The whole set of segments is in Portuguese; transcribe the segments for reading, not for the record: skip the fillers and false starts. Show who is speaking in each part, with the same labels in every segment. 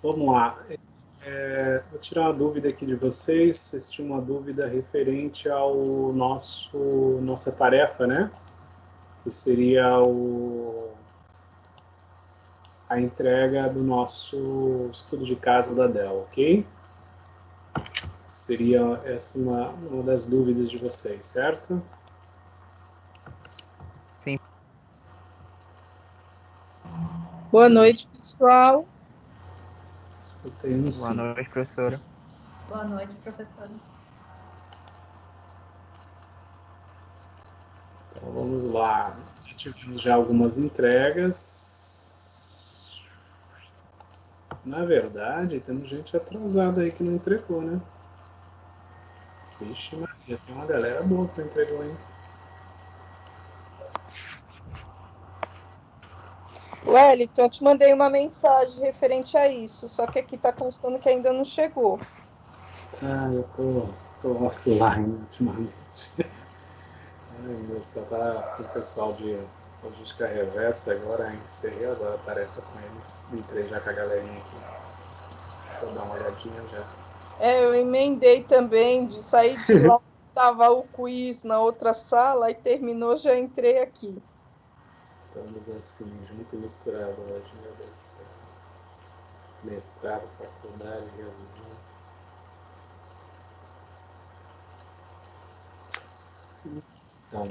Speaker 1: Vamos lá. Vou tirar uma dúvida aqui de vocês. Vocês tinham uma dúvida referente ao nossa tarefa, né? Que seria a entrega do nosso estudo de caso da Dell, ok? Seria essa uma das dúvidas de vocês, certo?
Speaker 2: Sim.
Speaker 3: Boa noite, pessoal.
Speaker 1: Escutei um sim.
Speaker 2: Boa noite, professora.
Speaker 4: Boa noite, professora.
Speaker 1: Então vamos lá. Tivemos já algumas entregas. Na verdade, temos gente atrasada aí que não entregou, né? Vixe, Maria, tem uma galera boa que não entregou, hein?
Speaker 3: Wellington, eu te mandei uma mensagem referente a isso, só que aqui está constando que ainda não chegou.
Speaker 1: Tá, eu tô offline ultimamente. Ai, meu, só tá com o pessoal de logística reversa agora, encerrei agora a tarefa com eles. Entrei já com a galerinha aqui. Deixa eu dar uma olhadinha já.
Speaker 3: Eu emendei também de sair de lá, estava o quiz na outra sala e terminou, já entrei aqui.
Speaker 1: Estamos assim, junto e misturado hoje, meu Deus do céu. Mestrado, faculdade, reunião. Então,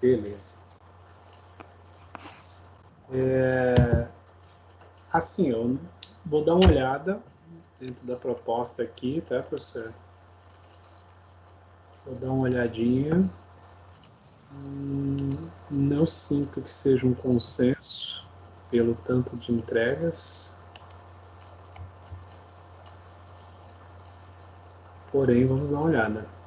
Speaker 1: beleza. Assim, eu vou dar uma olhada dentro da proposta aqui, tá, professor? Vou dar uma olhadinha. Não sinto que seja um consenso pelo tanto de entregas. Porém, vamos dar uma olhada.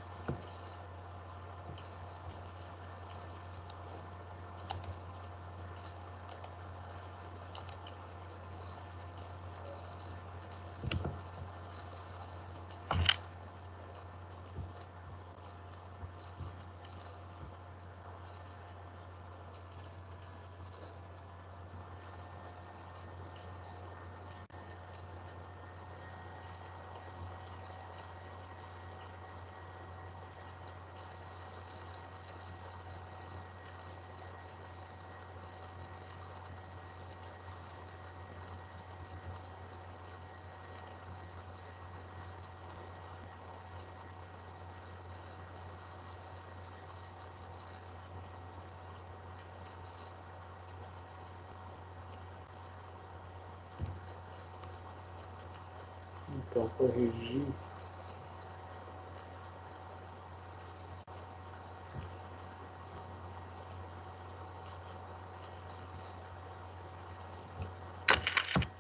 Speaker 1: Então, corrigir.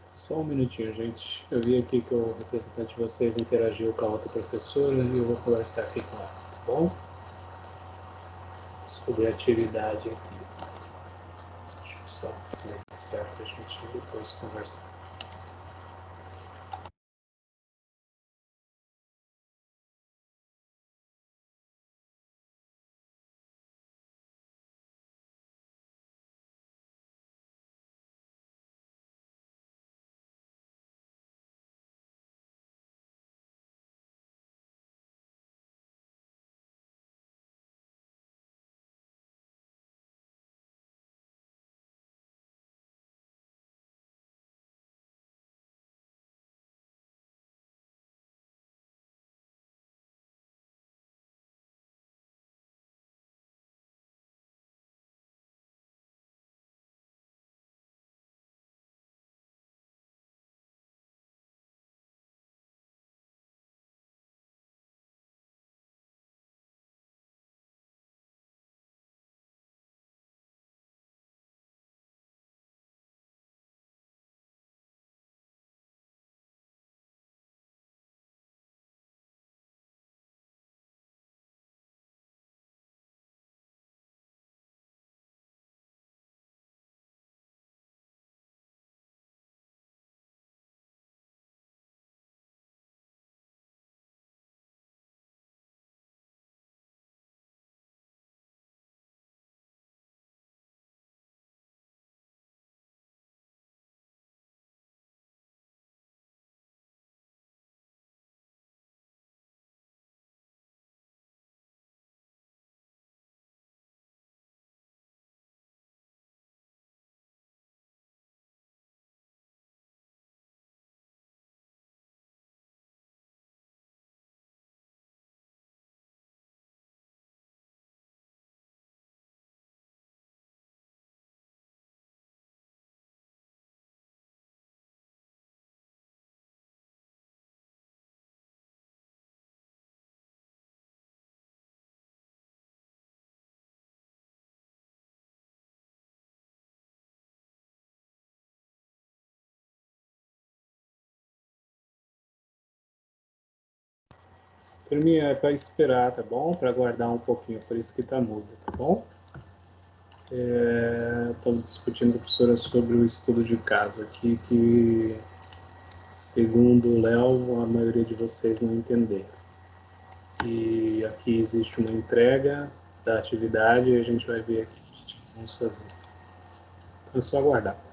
Speaker 1: Só um minutinho, gente. Eu vi aqui que o representante de vocês interagiu com a outra professora e eu vou conversar aqui com ela, tá bom? Sobre a atividade aqui. Deixa eu só silenciar para a gente depois conversar. Turminha, é para esperar, tá bom? Para aguardar um pouquinho, por isso que tá mudo, tá bom? Estamos discutindo com a professora sobre o estudo de caso aqui, que, segundo o Léo, a maioria de vocês não entenderam. E aqui existe uma entrega da atividade e a gente vai ver aqui o que a gente vai fazer. Então é só aguardar.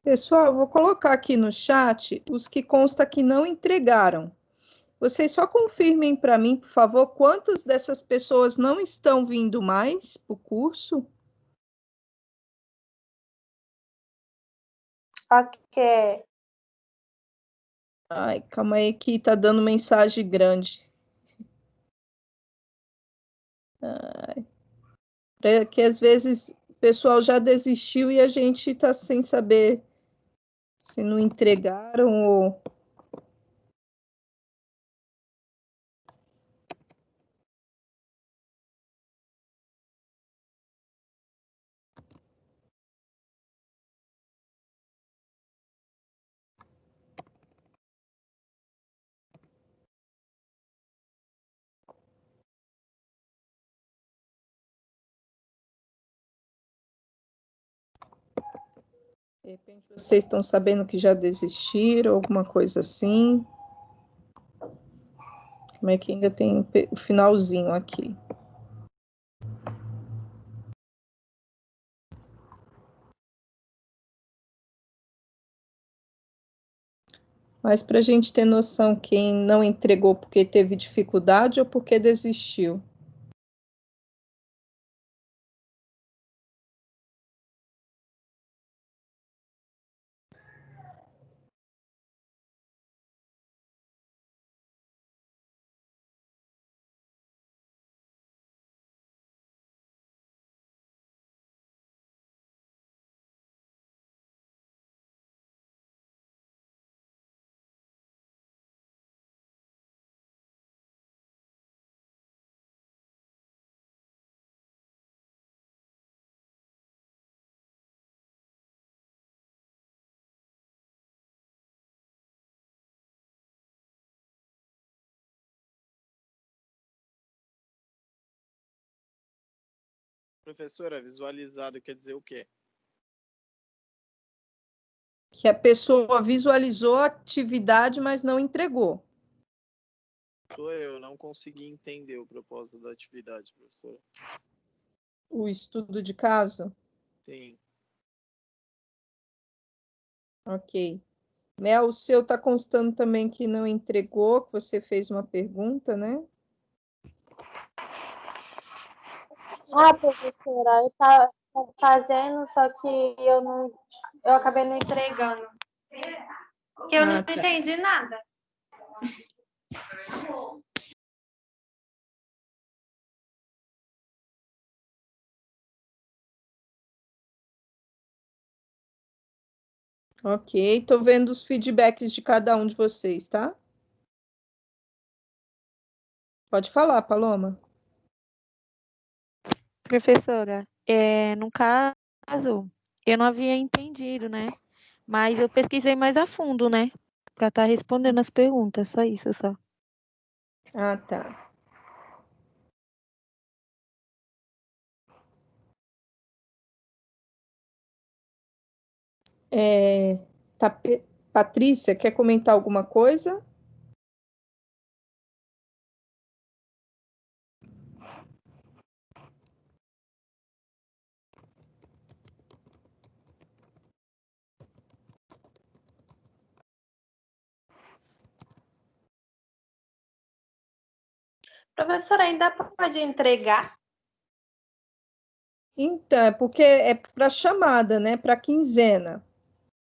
Speaker 3: Pessoal, vou colocar aqui no chat os que consta que não entregaram. Vocês só confirmem para mim, por favor, quantas dessas pessoas não estão vindo mais para o curso?
Speaker 4: Ok.
Speaker 3: Ai, calma aí que tá dando mensagem grande. Que às vezes o pessoal já desistiu e a gente está sem saber se não entregaram ou... De repente vocês estão sabendo que já desistiram, alguma coisa assim. Como é que ainda tem o finalzinho aqui? Mas para a gente ter noção, quem não entregou porque teve dificuldade ou porque desistiu?
Speaker 2: Professora, visualizado quer dizer o quê?
Speaker 3: Que a pessoa visualizou a atividade, mas não entregou.
Speaker 2: Sou eu, não consegui entender o propósito da atividade, professora.
Speaker 3: O estudo de caso?
Speaker 2: Sim.
Speaker 3: Ok. Mel, o seu está constando também que não entregou, que você fez uma pergunta, né?
Speaker 5: Ah, professora, eu estava fazendo, só que eu acabei não entregando. Porque eu não entendi nada.
Speaker 3: Ok, estou vendo os feedbacks de cada um de vocês, tá? Pode falar, Paloma.
Speaker 6: Professora, no caso, eu não havia entendido, né? Mas eu pesquisei mais a fundo, né? Para estar respondendo as perguntas, só isso, só.
Speaker 3: Ah, tá. Tá, Patrícia, quer comentar alguma coisa?
Speaker 5: Professora, ainda pode entregar?
Speaker 3: Então, é porque é para chamada, né? Para quinzena.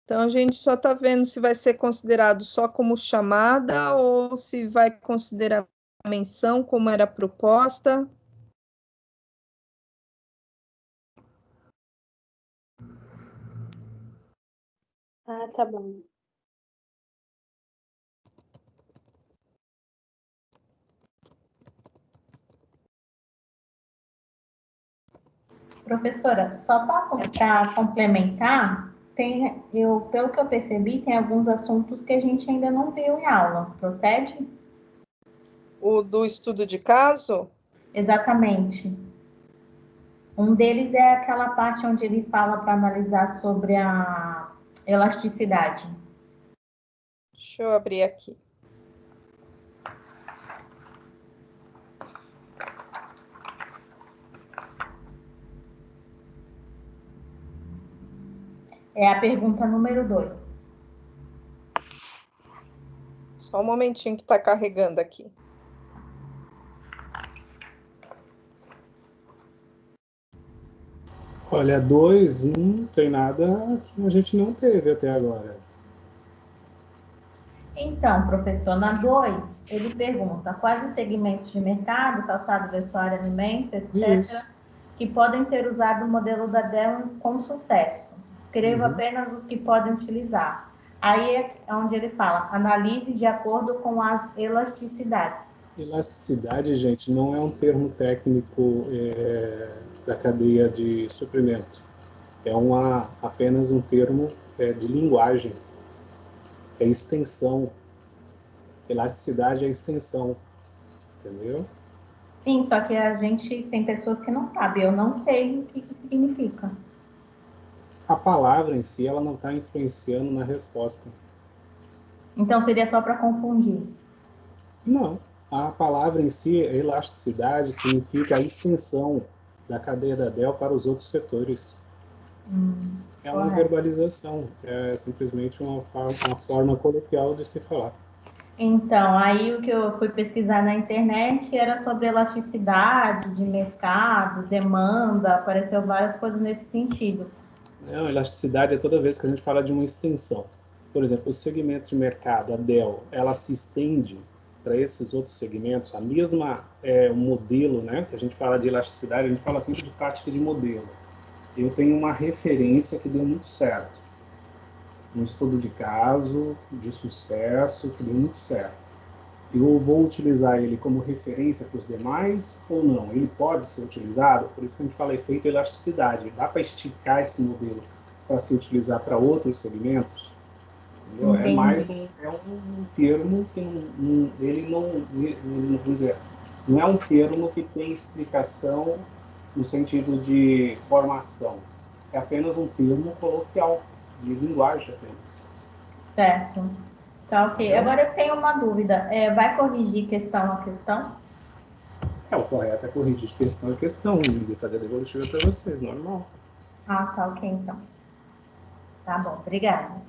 Speaker 3: Então, a gente só está vendo se vai ser considerado só como chamada ou se vai considerar menção, como era proposta.
Speaker 5: Ah, tá bom.
Speaker 4: Professora, só para complementar, pelo que eu percebi, tem alguns assuntos que a gente ainda não viu em aula. Procede?
Speaker 3: O do estudo de caso?
Speaker 4: Exatamente. Um deles é aquela parte onde ele fala para analisar sobre a elasticidade.
Speaker 3: Deixa eu abrir aqui.
Speaker 4: É a pergunta número 2.
Speaker 3: Só um momentinho que está carregando aqui.
Speaker 1: Olha, 2, não tem nada que a gente não teve até agora.
Speaker 4: Então, professor, na 2, ele pergunta quais os segmentos de mercado, calçado, vestuário, alimentos, etc.,
Speaker 1: Isso.
Speaker 4: que podem ter usado o modelo da Dell com sucesso. Escreva apenas os que podem utilizar. Aí é onde ele fala, analise de acordo com as elasticidades.
Speaker 1: Elasticidade, gente, não é um termo técnico da cadeia de suprimento. É apenas um termo de linguagem. É extensão. Elasticidade é extensão. Entendeu?
Speaker 4: Sim, só que a gente tem pessoas que não sabem. Eu não sei o que significa.
Speaker 1: A palavra em si, ela não está influenciando na resposta.
Speaker 4: Então, seria só para confundir.
Speaker 1: Não. A palavra em si, elasticidade, significa a extensão da cadeia da Dell para os outros setores. É uma
Speaker 4: Correto.
Speaker 1: verbalização, é simplesmente uma forma coloquial de se falar.
Speaker 4: Então, aí o que eu fui pesquisar na internet era sobre elasticidade de mercado, demanda, apareceu várias coisas nesse sentido.
Speaker 1: Não, elasticidade é toda vez que a gente fala de uma extensão. Por exemplo, o segmento de mercado, a Dell, ela se estende para esses outros segmentos, a mesma modelo, né? Que a gente fala de elasticidade, a gente fala sempre de prática de modelo. Eu tenho uma referência que deu muito certo. Um estudo de caso, de sucesso, que deu muito certo. Eu vou utilizar ele como referência para os demais ou não? Ele pode ser utilizado, por isso que a gente fala efeito elasticidade. Dá para esticar esse modelo para se utilizar para outros segmentos? Entendeu? É mais um termo que ele não, vamos dizer, não é um termo que tem explicação no sentido de formação. É apenas um termo coloquial, de linguagem apenas.
Speaker 4: Certo. Tá ok. Agora eu tenho uma dúvida. Vai corrigir questão a questão?
Speaker 1: O correto é corrigir questão a questão e fazer a devolutiva para vocês, normal.
Speaker 4: Ah, tá ok, então. Tá bom, obrigada.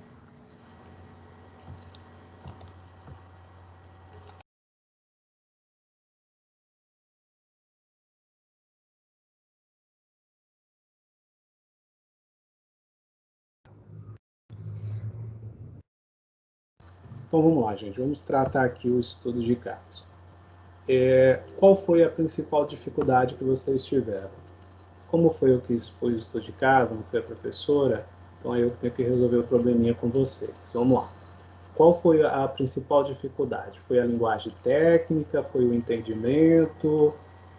Speaker 1: Então vamos lá, gente. Vamos tratar aqui o estudo de caso. Qual foi a principal dificuldade que vocês tiveram? Como foi eu que expus o estudo de caso, não foi a professora, então é eu que tenho que resolver o probleminha com vocês. Vamos lá. Qual foi a principal dificuldade? Foi a linguagem técnica? Foi o entendimento?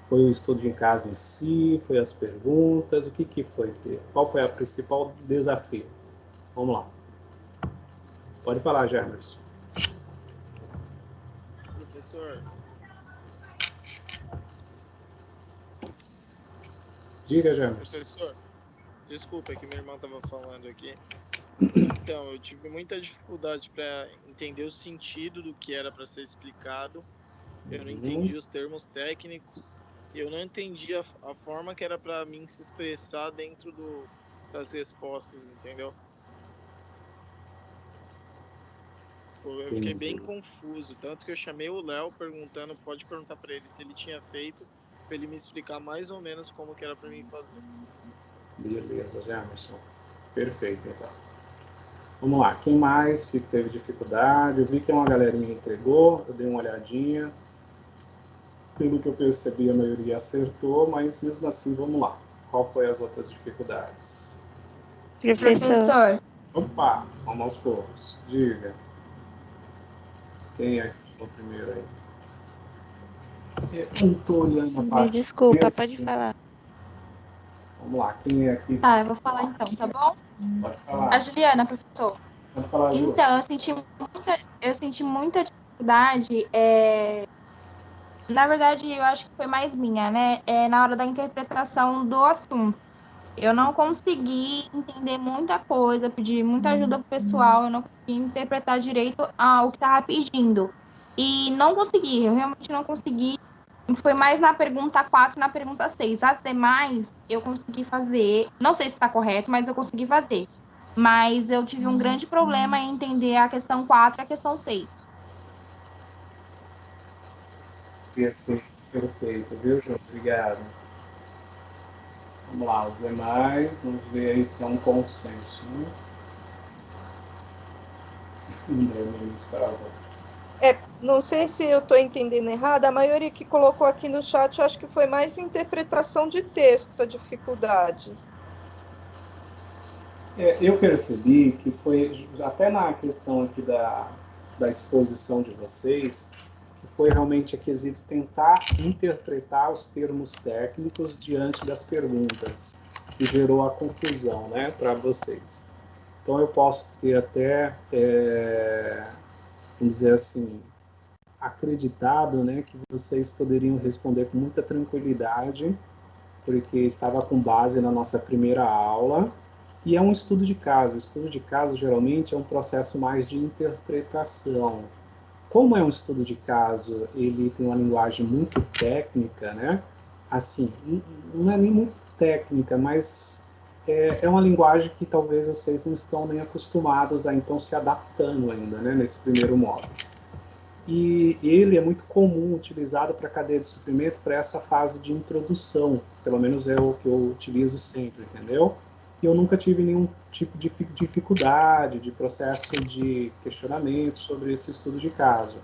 Speaker 1: Foi o estudo de caso em si? Foi as perguntas? O que foi? Qual foi o principal desafio? Vamos lá. Pode falar, Germerson.
Speaker 2: Professor,
Speaker 1: Diga, Germerson.
Speaker 2: professor, desculpa, é que minha irmã estava falando aqui. Então, eu tive muita dificuldade para entender o sentido do que era para ser explicado. Eu não entendi os termos técnicos. Eu não entendi a forma que era para mim se expressar dentro das respostas, entendeu? Eu fiquei bem confuso, tanto que eu chamei o Léo perguntando, pode perguntar para ele se ele tinha feito, para ele me explicar mais ou menos como que era para mim fazer.
Speaker 1: Beleza, Germerson. Perfeito, então. Vamos lá, quem mais que teve dificuldade? Eu vi que uma galerinha entregou, eu dei uma olhadinha. Pelo que eu percebi, a maioria acertou, mas mesmo assim, vamos lá. Qual foi as outras dificuldades?
Speaker 6: Professor.
Speaker 1: Opa, vamos aos poucos. Diga. Quem é o primeiro aí? Eu não estou olhando a parte.
Speaker 6: Desculpa, pode falar.
Speaker 1: Vamos lá, quem é aqui?
Speaker 7: Tá, eu vou falar então, tá bom?
Speaker 1: Pode falar.
Speaker 7: A Juliana, professor.
Speaker 1: Pode falar, Ju.
Speaker 7: Então, eu senti muita dificuldade. Na verdade, eu acho que foi mais minha, né? Na hora da interpretação do assunto. Eu não consegui entender muita coisa, pedi muita ajuda pro pessoal, eu não consegui interpretar direito o que estava pedindo. E não consegui, eu realmente não consegui. Foi mais na pergunta 4 e na pergunta 6. As demais, eu consegui fazer. Não sei se está correto, mas eu consegui fazer. Mas eu tive um grande problema em entender a questão 4 e a questão 6.
Speaker 1: Perfeito, viu, João? Obrigado. Vamos lá, os demais, vamos ver aí se é um consenso, né?
Speaker 3: Não sei se eu estou entendendo errado, a maioria que colocou aqui no chat, eu acho que foi mais interpretação de texto, a dificuldade.
Speaker 1: Eu percebi que foi, até na questão aqui da exposição de vocês, que foi realmente a quesito tentar interpretar os termos técnicos diante das perguntas, que gerou a confusão, né, para vocês. Então eu posso ter até, vamos dizer assim, acreditado, né, que vocês poderiam responder com muita tranquilidade, porque estava com base na nossa primeira aula, e é um estudo de caso. Estudo de caso, geralmente, é um processo mais de interpretação. Como é um estudo de caso, ele tem uma linguagem muito técnica, né? Assim, não é nem muito técnica, mas é uma linguagem que talvez vocês não estão nem acostumados a, então, se adaptando ainda, né, nesse primeiro módulo. E ele é muito comum, utilizado para a cadeia de suprimento, para essa fase de introdução, pelo menos é o que eu utilizo sempre, entendeu? E eu nunca tive nenhum tipo de dificuldade, de processo de questionamento sobre esse estudo de caso.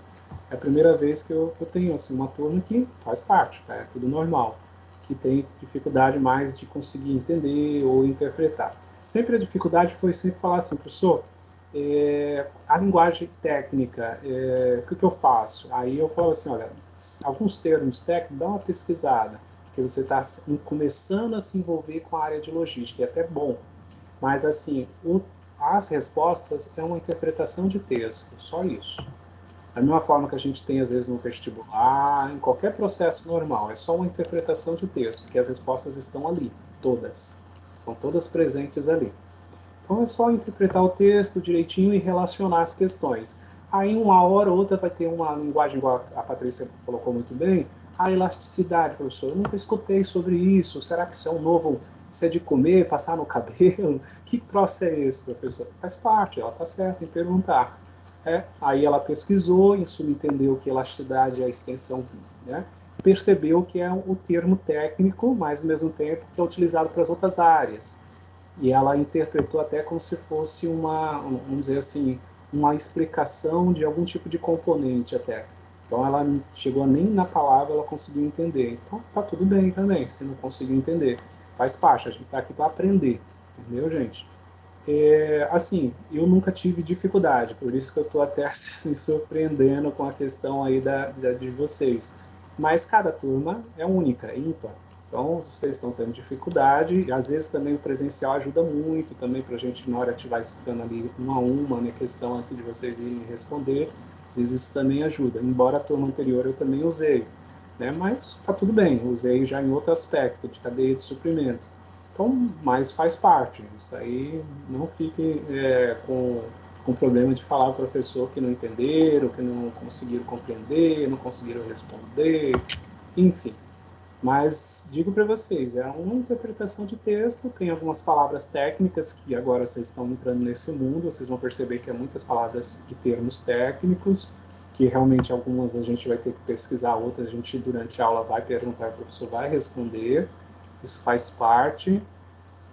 Speaker 1: É a primeira vez que eu tenho assim, uma turma que faz parte, tá? É tudo normal, que tem dificuldade mais de conseguir entender ou interpretar. Sempre a dificuldade foi sempre falar assim, professor, a linguagem técnica, o que eu faço? Aí eu falo assim, olha, alguns termos técnicos, dá uma pesquisada, porque você está começando a se envolver com a área de logística, e é até bom. Mas, assim, as respostas é uma interpretação de texto, só isso. Da mesma forma que a gente tem, às vezes, no vestibular, em qualquer processo normal, é só uma interpretação de texto, porque as respostas estão ali, todas. Estão todas presentes ali. Então é só interpretar o texto direitinho e relacionar as questões. Aí, uma hora ou outra, vai ter uma linguagem, igual a Patrícia colocou muito bem, a elasticidade, professor. Eu nunca escutei sobre isso. Será que isso é um novo... Isso é de comer, passar no cabelo? Que troço é esse, professor? Faz parte, ela está certa em perguntar. Aí ela pesquisou, em suma entendeu que elasticidade é a extensão, né? Percebeu que é o termo técnico, mas ao mesmo tempo que é utilizado para as outras áreas. E ela interpretou até como se fosse uma, vamos dizer assim, uma explicação de algum tipo de componente até. Então ela chegou nem na palavra, ela conseguiu entender. Então tá tudo bem também, se não conseguiu entender. Faz parte, a gente está aqui para aprender, entendeu, gente? Assim, eu nunca tive dificuldade, por isso que eu estou até se surpreendendo com a questão aí de vocês. Mas cada turma é única, é ímpar. Então, se vocês estão tendo dificuldade, às vezes também o presencial ajuda muito também para a gente, na hora de estiver explicando ali uma a uma, né, questão antes de vocês irem responder, às vezes isso também ajuda. Embora a turma anterior eu também usei, né, mas tá tudo bem, usei já em outro aspecto, de cadeia de suprimento. Então, mas faz parte. Isso aí não fique com problema de falar ao professor que não entenderam, que não conseguiram compreender, não conseguiram responder, enfim. Mas digo para vocês, é uma interpretação de texto, tem algumas palavras técnicas que agora vocês estão entrando nesse mundo, vocês vão perceber que há muitas palavras e termos técnicos, que realmente algumas a gente vai ter que pesquisar, outras a gente durante a aula vai perguntar, o professor vai responder, isso faz parte.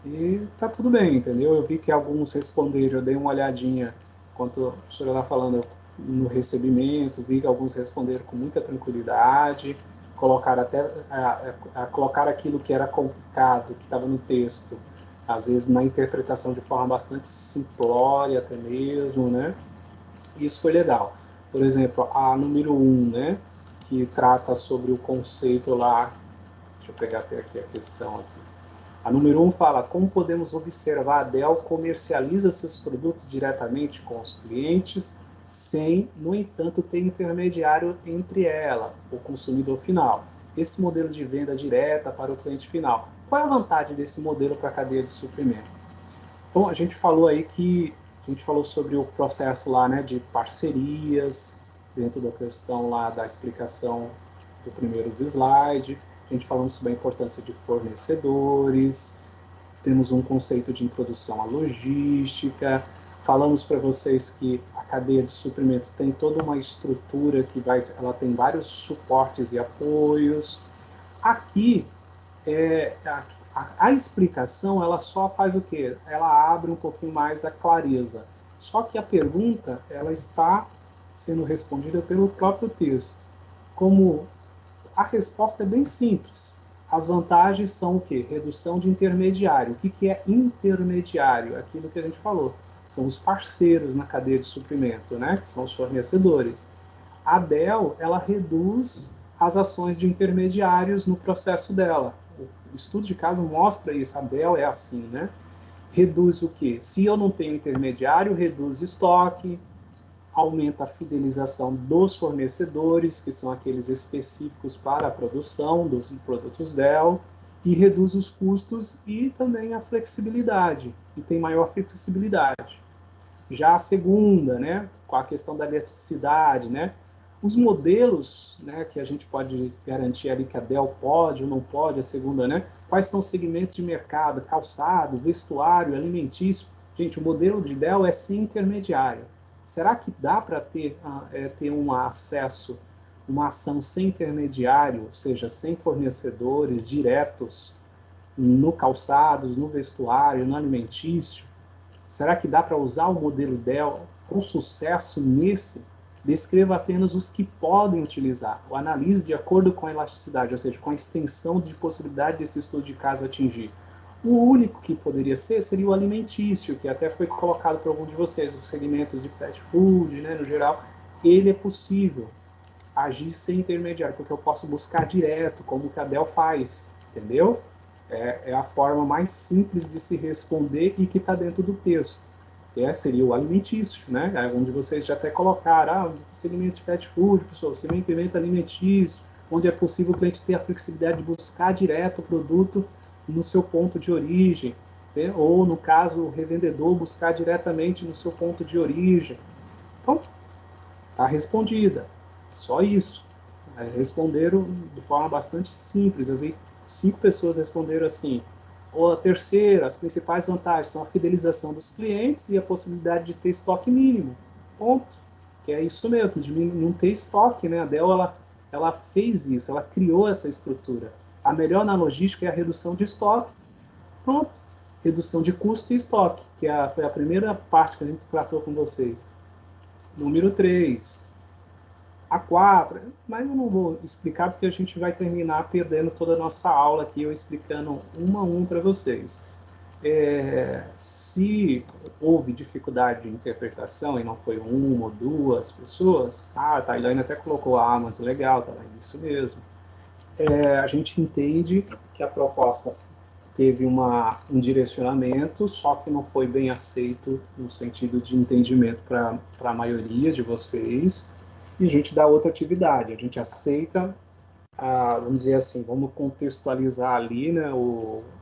Speaker 1: E tá tudo bem, entendeu? Eu vi que alguns responderam, eu dei uma olhadinha enquanto a professora estava falando no recebimento, vi que alguns responderam com muita tranquilidade, colocaram até colocar aquilo que era complicado, que estava no texto, às vezes na interpretação de forma bastante simplória até mesmo, né? Isso foi legal. Por exemplo, a número 1, né? Que trata sobre o conceito lá, deixa eu pegar até aqui a questão aqui. A número 1 fala, como podemos observar, a Dell comercializa seus produtos diretamente com os clientes, sem, no entanto, ter intermediário entre ela, o consumidor final. Esse modelo de venda direta para o cliente final. Qual é a vantagem desse modelo para a cadeia de suprimento? Então, a gente falou aí que, a gente falou sobre o processo lá, né, de parcerias, dentro da questão lá da explicação do primeiros slide. A gente falou sobre a importância de fornecedores, temos um conceito de introdução à logística, falamos para vocês que a cadeia de suprimento tem toda uma estrutura que ela tem vários suportes e apoios. Aqui, a explicação, ela só faz o quê? Ela abre um pouquinho mais a clareza. Só que a pergunta, ela está sendo respondida pelo próprio texto. Como a resposta é bem simples. As vantagens são o quê? Redução de intermediário. O que é intermediário? Aquilo que a gente falou. São os parceiros na cadeia de suprimento, né? Que são os fornecedores. A Dell, ela reduz as ações de intermediários no processo dela. O estudo de caso mostra isso. A Dell é assim, né? Reduz o quê? Se eu não tenho intermediário, reduz estoque, aumenta a fidelização dos fornecedores, que são aqueles específicos para a produção dos produtos Dell, e reduz os custos e também a flexibilidade, e tem maior flexibilidade. Já a segunda, né, com a questão da eletricidade, né, os modelos, né, que a gente pode garantir ali que a Dell pode ou não pode, a segunda, né, quais são os segmentos de mercado, calçado, vestuário, alimentício. Gente, o modelo de Dell é sem intermediário. Será que dá para ter um acesso, uma ação sem intermediário, ou seja, sem fornecedores diretos no calçados, no vestuário, no alimentício? Será que dá para usar o modelo Dell com sucesso nesse? Descreva apenas os que podem utilizar. O analise de acordo com a elasticidade, ou seja, com a extensão de possibilidade desse estudo de caso atingir. O único que poderia ser seria o alimentício, que até foi colocado por alguns de vocês, os segmentos de fast food, né, no geral. Ele é possível agir sem intermediário, porque eu posso buscar direto, como o que a Dell faz, entendeu? É a forma mais simples de se responder e que está dentro do texto. que seria o alimentício, né? Onde vocês já até colocaram, segmento de fast food, pessoal, segmento alimentício, onde é possível o cliente ter a flexibilidade de buscar direto o produto no seu ponto de origem, né? Ou, no caso, o revendedor buscar diretamente no seu ponto de origem. Então, está respondida. Só isso. Responderam de forma bastante simples. Eu vi 5 pessoas responderam assim. Ou a terceira, as principais vantagens são a fidelização dos clientes e a possibilidade de ter estoque mínimo. Ponto. Que é isso mesmo, de não ter estoque, né? A Dell, ela fez isso, ela criou essa estrutura. A melhor na logística é a redução de estoque. Pronto. Redução de custo e estoque, que foi a primeira parte que a gente tratou com vocês. Número 3. A 4, mas eu não vou explicar porque a gente vai terminar perdendo toda a nossa aula aqui, eu explicando um a um para vocês. Se houve dificuldade de interpretação e não foi uma ou duas pessoas, a Tailândia até colocou a Amazon, legal, tá isso mesmo. A gente entende que a proposta teve um direcionamento, só que não foi bem aceito no sentido de entendimento para a maioria de vocês, e a gente dá outra atividade, a gente aceita, vamos dizer assim, vamos contextualizar ali, né,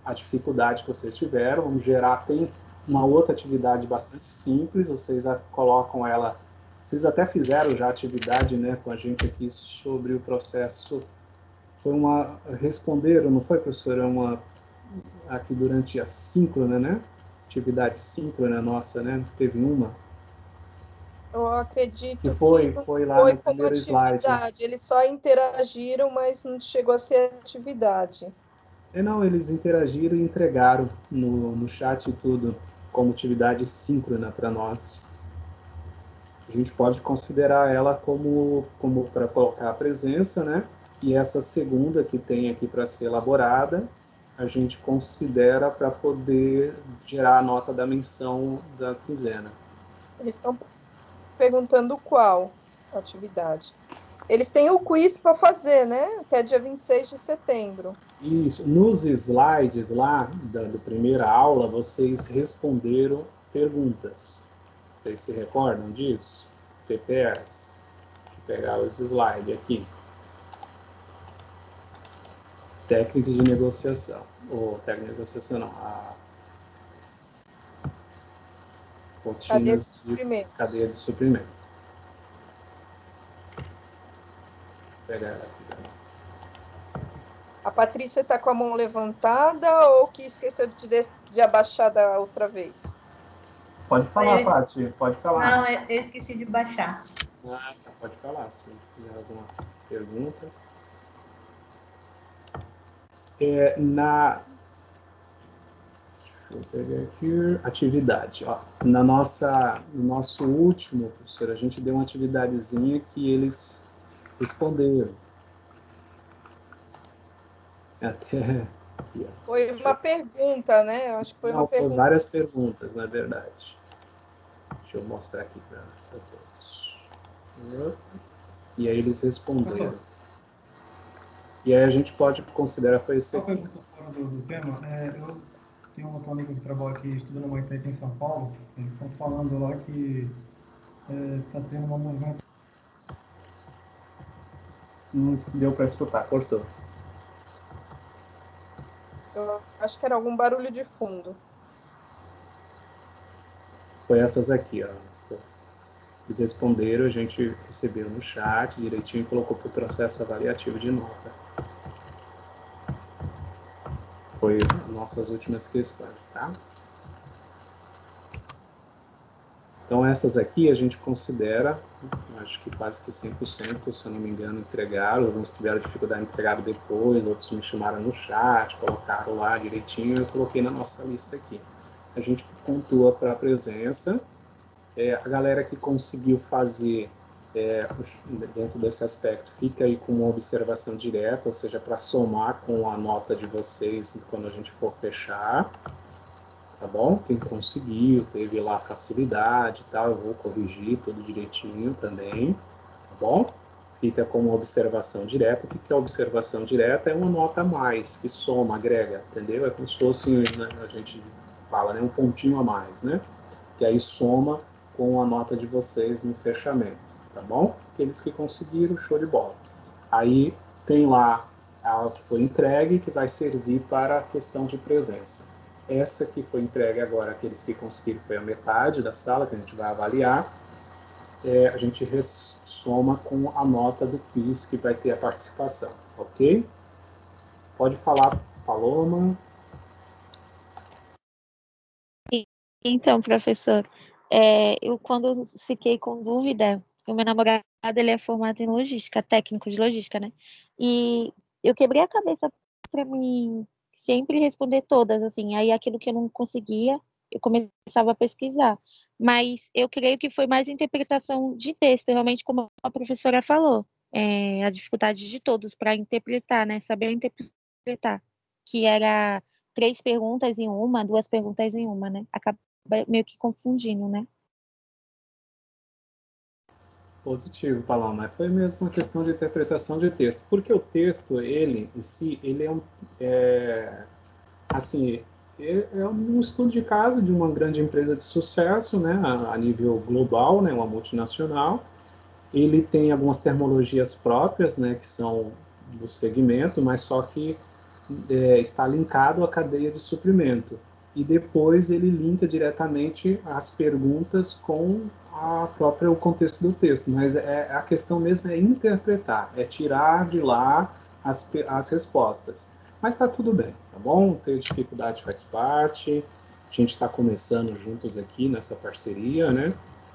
Speaker 1: a dificuldade que vocês tiveram, vamos gerar, tem uma outra atividade bastante simples, vocês colocam ela, vocês até fizeram já atividade, né, com a gente aqui sobre o processo, responderam, não foi, professora, aqui durante a síncrona, né, atividade síncrona nossa, né, teve uma,
Speaker 3: Eu acredito
Speaker 1: que foi lá
Speaker 3: foi
Speaker 1: no
Speaker 3: como
Speaker 1: primeiro slide.
Speaker 3: Eles só interagiram, mas não chegou a ser atividade.
Speaker 1: Não, eles interagiram e entregaram no chat e tudo, como atividade síncrona para nós. A gente pode considerar ela como para colocar a presença, né? E essa segunda que tem aqui para ser elaborada, a gente considera para poder gerar a nota da menção da quinzena.
Speaker 3: Eles estão perguntando qual atividade. Eles têm o quiz para fazer, né? Que é dia 26 de setembro.
Speaker 1: Isso. Nos slides lá da primeira aula, vocês responderam perguntas. Vocês se recordam disso? PPS. Deixa eu pegar os slides aqui. Técnicas de negociação. Ou técnica de negociação não. Rotinas de cadeia de suprimento. Vou pegar aqui.
Speaker 3: A Patrícia está com a mão levantada ou que esqueceu de abaixar da outra vez?
Speaker 1: Pode falar, Paty, pode falar.
Speaker 4: Não, eu esqueci de baixar.
Speaker 1: Tá, pode falar, se tiver alguma pergunta. Deixa eu pegar aqui, atividade. Ó. No nosso último, professor, a gente deu uma atividadezinha que eles responderam. Até aqui, ó.
Speaker 3: Foi uma pergunta, né? Eu acho que foi uma pergunta.
Speaker 1: Foram várias perguntas, na verdade. Deixa eu mostrar aqui para todos. E aí eles responderam. E aí a gente pode considerar foi esse aqui.
Speaker 8: Fora do tema, eu tenho uma amiga que trabalha aqui estudando uma ITEC em São Paulo. Eles estão falando lá que está tendo uma movimentação.
Speaker 1: Não deu para escutar, cortou.
Speaker 3: Eu acho que era algum barulho de fundo.
Speaker 1: Foi essas aqui, ó. Eles responderam, a gente recebeu no chat direitinho e colocou para o processo avaliativo de nota. Foi nossas últimas questões, tá? Então essas aqui a gente considera, acho que quase que 100%, se eu não me engano, entregaram. Alguns tiveram dificuldade de entregar depois, outros me chamaram no chat, colocaram lá direitinho, eu coloquei na nossa lista aqui. A gente pontua para a presença. A galera que conseguiu fazer dentro desse aspecto fica aí com uma observação direta, ou seja, para somar com a nota de vocês quando a gente for fechar, tá bom? Quem conseguiu, teve lá facilidade e tal, eu vou corrigir tudo direitinho também, tá bom? Fica como observação direta. O que é observação direta? É uma nota a mais, que soma, agrega, entendeu? É como se fosse, né, a gente fala, né, um pontinho a mais, né? que aí soma com a nota de vocês no fechamento, tá bom? Aqueles que conseguiram, show de bola. Aí tem lá a que foi entregue, que vai servir para a questão de presença. Essa que foi entregue agora, aqueles que conseguiram, foi a metade da sala, que a gente vai avaliar. A gente soma com a nota do quiz, que vai ter a participação, ok? Pode falar, Paloma.
Speaker 6: Então, professor, eu quando fiquei com dúvida, o meu namorado ele é formado em logística, técnico de logística, né? E eu quebrei a cabeça para mim sempre responder todas, assim. Aí aquilo que eu não conseguia, eu começava a pesquisar. Mas eu creio que foi mais interpretação de texto, realmente como a professora falou, a dificuldade de todos para interpretar, né? Saber interpretar, que era 3 perguntas em uma, 2 perguntas em uma, né? Acaba meio que confundindo, né?
Speaker 1: Positivo, Paloma, mas foi mesmo uma questão de interpretação de texto, porque o texto, ele em si, ele assim, é um estudo de caso de uma grande empresa de sucesso, né, a nível global, né, uma multinacional. Ele tem algumas terminologias próprias, né, que são do segmento, mas só que está linkado à cadeia de suprimento. E depois ele linka diretamente as perguntas com o contexto do texto. Mas a questão mesmo é interpretar, é tirar de lá as respostas. Mas está tudo bem, tá bom? Ter dificuldade faz parte. A gente está começando juntos aqui nessa parceria, né?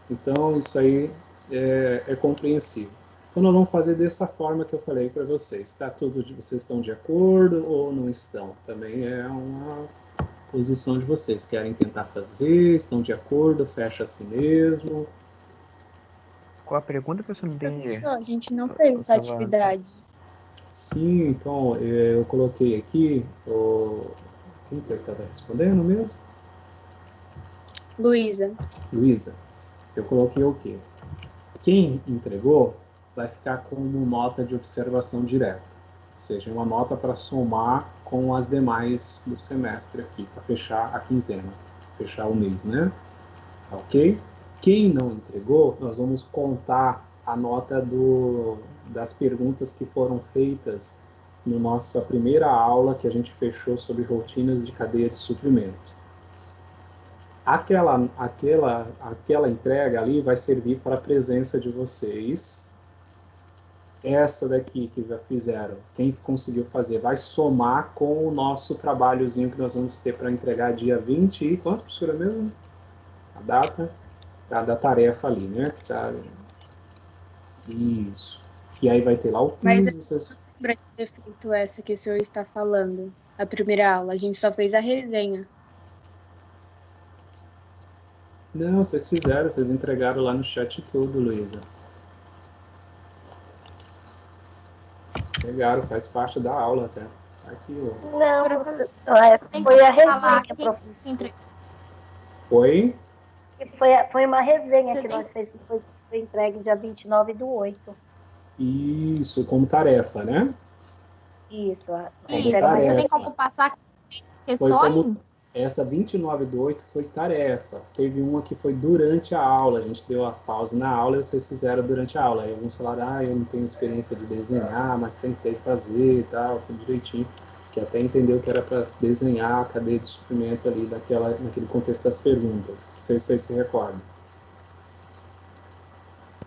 Speaker 1: Então isso aí é compreensível. Então nós vamos fazer dessa forma que eu falei para vocês. Está vocês estão de acordo ou não estão? Também é uma posição de vocês. Querem tentar fazer? Estão de acordo? Fecha assim mesmo?
Speaker 9: Qual a pergunta, professor? Não entendi.
Speaker 10: Professor, a gente não fez essa atividade.
Speaker 1: Sim, então eu coloquei aqui quem foi que estava respondendo mesmo?
Speaker 10: Luísa.
Speaker 1: Luísa. Eu coloquei o quê? Quem entregou vai ficar como nota de observação direta, ou seja, uma nota para somar com as demais do semestre aqui, para fechar a quinzena, fechar o mês, né? Ok? Quem não entregou, nós vamos contar a nota das perguntas que foram feitas na nossa primeira aula que a gente fechou sobre rotinas de cadeia de suprimento. Aquela entrega ali vai servir para a presença de vocês. Essa daqui que já fizeram, quem conseguiu fazer, vai somar com o nosso trabalhozinho que nós vamos ter para entregar dia 20 e quanto, professora mesmo? A data da tarefa ali, né? Isso. E aí vai ter lá o quiz.
Speaker 10: Mas eu não lembro de ter feito essa que o senhor está falando, a primeira aula. A gente só fez a resenha.
Speaker 1: Não, vocês fizeram, vocês entregaram lá no chat tudo, Luísa. Pegaram, faz parte da aula até. Aqui, ó.
Speaker 4: Não, essa foi a resenha, professor.
Speaker 1: Oi?
Speaker 4: Foi uma resenha que nós fizemos, que foi entregue dia 29/8.
Speaker 1: Isso, como tarefa, né?
Speaker 4: Isso.
Speaker 7: Você tem como passar questões?
Speaker 1: Essa 29/8 foi tarefa. Teve uma que foi durante a aula. A gente deu a pausa na aula e vocês fizeram durante a aula. Aí alguns falaram, eu não tenho experiência de desenhar, mas tentei fazer e tal, tudo direitinho. Que até entendeu que era para desenhar a cadeia de suprimento ali naquele contexto das perguntas. Não sei se vocês se recordam.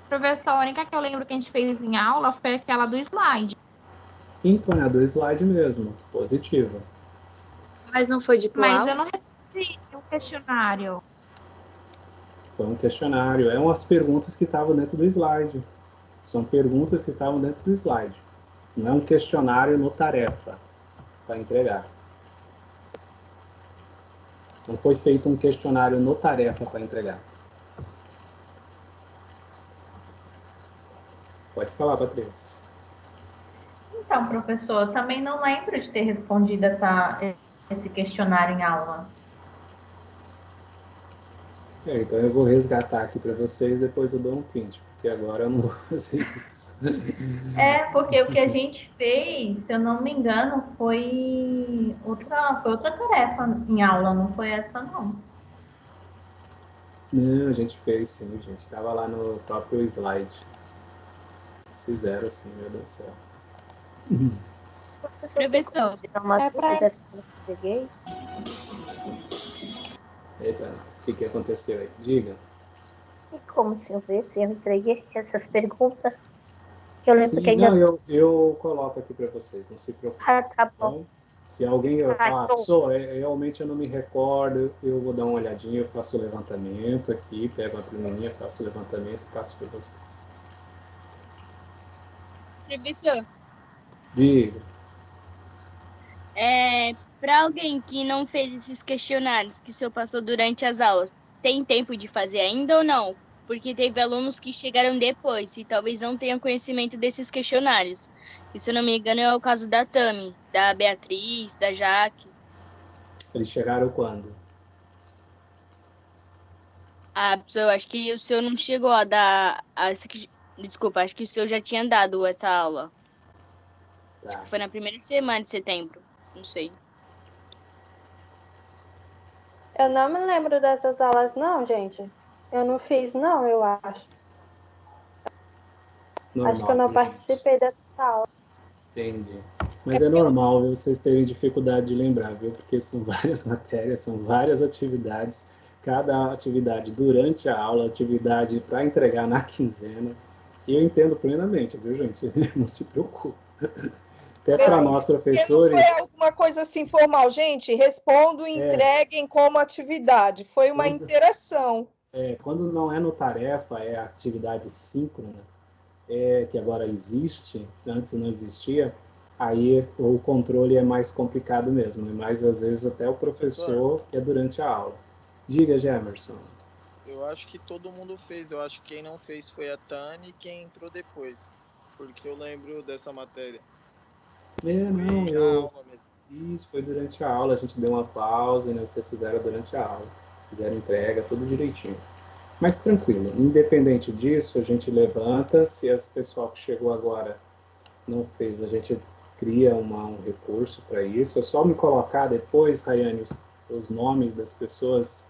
Speaker 7: Professor, a única que eu lembro que a gente fez em aula foi aquela do slide.
Speaker 1: Então, é a do slide mesmo. Positiva.
Speaker 10: Mas não foi de
Speaker 7: Mas eu não respondi o questionário.
Speaker 1: Foi um questionário. É umas perguntas que estavam dentro do slide. São perguntas que estavam dentro do slide. Não é um questionário no tarefa para entregar. Não foi feito um questionário no tarefa para entregar. Pode falar, Patrícia.
Speaker 4: Então, professor, eu também não lembro de ter respondido esse questionário em aula.
Speaker 1: Então eu vou resgatar aqui para vocês, depois eu dou um print, porque agora eu não vou fazer isso.
Speaker 4: Porque o que a gente fez, se eu não me engano, foi outra tarefa em aula, não foi essa não.
Speaker 1: Não, a gente fez sim, gente. Estava lá no próprio slide. Fizeram sim, meu Deus do céu.
Speaker 11: Professor,
Speaker 5: É pra
Speaker 4: Peguei.
Speaker 1: Eita, o que aconteceu aí? Diga.
Speaker 4: E como se eu ver se eu entreguei essas perguntas? Que eu lembro que
Speaker 1: Sim,
Speaker 4: ainda.
Speaker 1: não, eu coloco aqui para vocês, não se preocupe.
Speaker 4: Ah, tá bom.
Speaker 1: Então, se alguém
Speaker 4: Ah,
Speaker 1: falar,
Speaker 4: então-
Speaker 1: pessoa, realmente eu não me recordo, eu vou dar uma olhadinha, eu faço o levantamento aqui, pego a priminha, faço o levantamento e passo para vocês.
Speaker 11: professor,
Speaker 1: Diga.
Speaker 11: para alguém que não fez esses questionários que o senhor passou durante as aulas, tem tempo de fazer ainda ou não? Porque teve alunos que chegaram depois e talvez não tenham conhecimento desses questionários. E, se eu não me engano, é o caso da Tami, da Beatriz, da Jaque.
Speaker 1: Eles chegaram quando?
Speaker 11: Ah, professor, eu acho que o senhor não chegou a dar. Desculpa, acho que o senhor já tinha dado essa aula. Acho
Speaker 1: Tá.
Speaker 11: que foi na primeira semana de setembro. Não sei.
Speaker 5: Eu não me lembro dessas aulas, não, gente. Eu não fiz, não, eu acho. Acho que eu
Speaker 1: Normal,
Speaker 5: não
Speaker 1: viu, gente?
Speaker 5: participei dessa aula.
Speaker 1: Entendi. Mas é normal, viu, vocês terem dificuldade de lembrar, viu? Porque são várias matérias, são várias atividades. Cada atividade durante a aula, atividade para entregar na quinzena. E eu entendo plenamente, viu, gente? Não se preocupe. Até para nós,
Speaker 3: Porque não
Speaker 1: professores,
Speaker 3: foi alguma coisa assim formal. Gente, respondam e entreguem como atividade. Foi uma interação.
Speaker 1: quando não é no tarefa, é atividade síncrona, que agora existe, antes não existia, aí o controle é mais complicado mesmo, né? Mas às vezes até o professor que é durante a aula. Diga, Gemerson.
Speaker 2: Eu acho que todo mundo fez. Eu acho que quem não fez foi a Tani e quem entrou depois. Porque eu lembro dessa matéria.
Speaker 1: Não,
Speaker 2: Foi na aula mesmo.
Speaker 1: Isso, foi durante a aula, a gente deu uma pausa, né? Vocês fizeram durante a aula. Fizeram entrega, tudo direitinho. Mas tranquilo, independente disso, a gente levanta. Se esse pessoal que chegou agora não fez, a gente cria um recurso para isso. É só me colocar depois, Rayane, os nomes das pessoas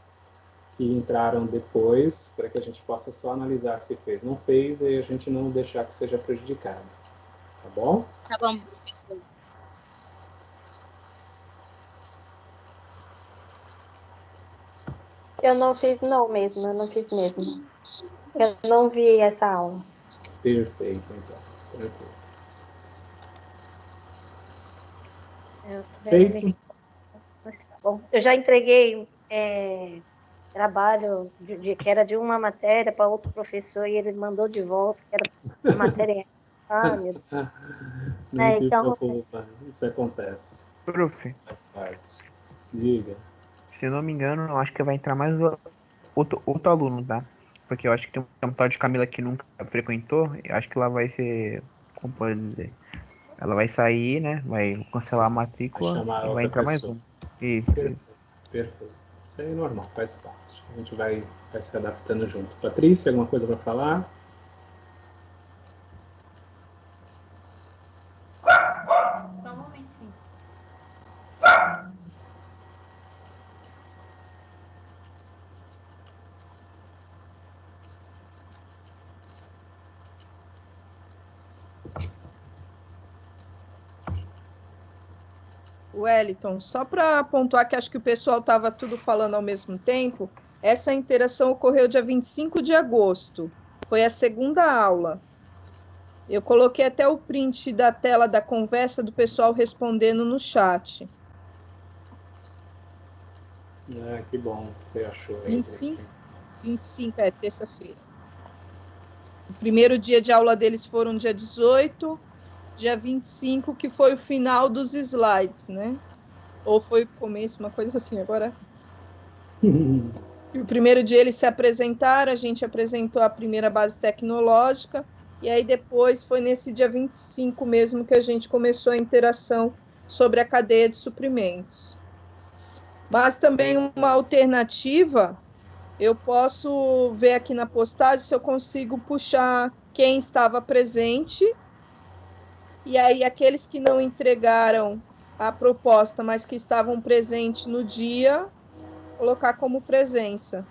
Speaker 1: que entraram depois, para que a gente possa só analisar se fez. Não fez, e a gente não deixar que seja prejudicado. Tá bom?
Speaker 11: Tá bom, professor.
Speaker 5: Eu não fiz, não mesmo. Eu não fiz mesmo. Eu não vi essa aula.
Speaker 1: Perfeito, então. Tranquilo.
Speaker 4: Feito. Tá bom. Eu já entreguei trabalho que era de uma matéria para outro professor e ele mandou de volta, que era a matéria. Ah, meu Deus.
Speaker 1: Não se
Speaker 4: Então,
Speaker 1: preocupa, isso acontece.
Speaker 9: Prof,
Speaker 1: Faz parte. Diga.
Speaker 9: se eu não me engano, eu acho que vai entrar mais outro aluno, tá? Porque eu acho que tem um tal de Camila que nunca frequentou. Eu acho que ela vai ser, como pode dizer? Ela vai sair, né? Vai cancelar a
Speaker 1: Vai
Speaker 9: matrícula
Speaker 1: chamar
Speaker 9: e vai
Speaker 1: outra
Speaker 9: entrar mais
Speaker 1: pessoa.
Speaker 9: um. Isso.
Speaker 1: Perfeito. Isso aí é normal, faz parte. A gente vai se adaptando junto. Patrícia, alguma coisa para falar?
Speaker 4: só um momentinho.
Speaker 3: Wellington, só para pontuar que acho que o pessoal estava tudo falando ao mesmo tempo, essa interação ocorreu dia 25 de agosto. Foi a segunda aula. Eu coloquei até o print da tela da conversa do pessoal respondendo no chat.
Speaker 1: Que bom que você achou aí.
Speaker 3: 25 é terça-feira. O primeiro dia de aula deles foram dia 18, dia 25, que foi o final dos slides, né? Ou foi o começo, uma coisa assim, agora. E o primeiro dia eles se apresentaram, a gente apresentou a primeira base tecnológica, e aí depois foi nesse dia 25 mesmo que a gente começou a interação sobre a cadeia de suprimentos. Mas também uma alternativa, eu posso ver aqui na postagem se eu consigo puxar quem estava presente, e aí aqueles que não entregaram a proposta, mas que estavam presentes no dia, colocar como presença.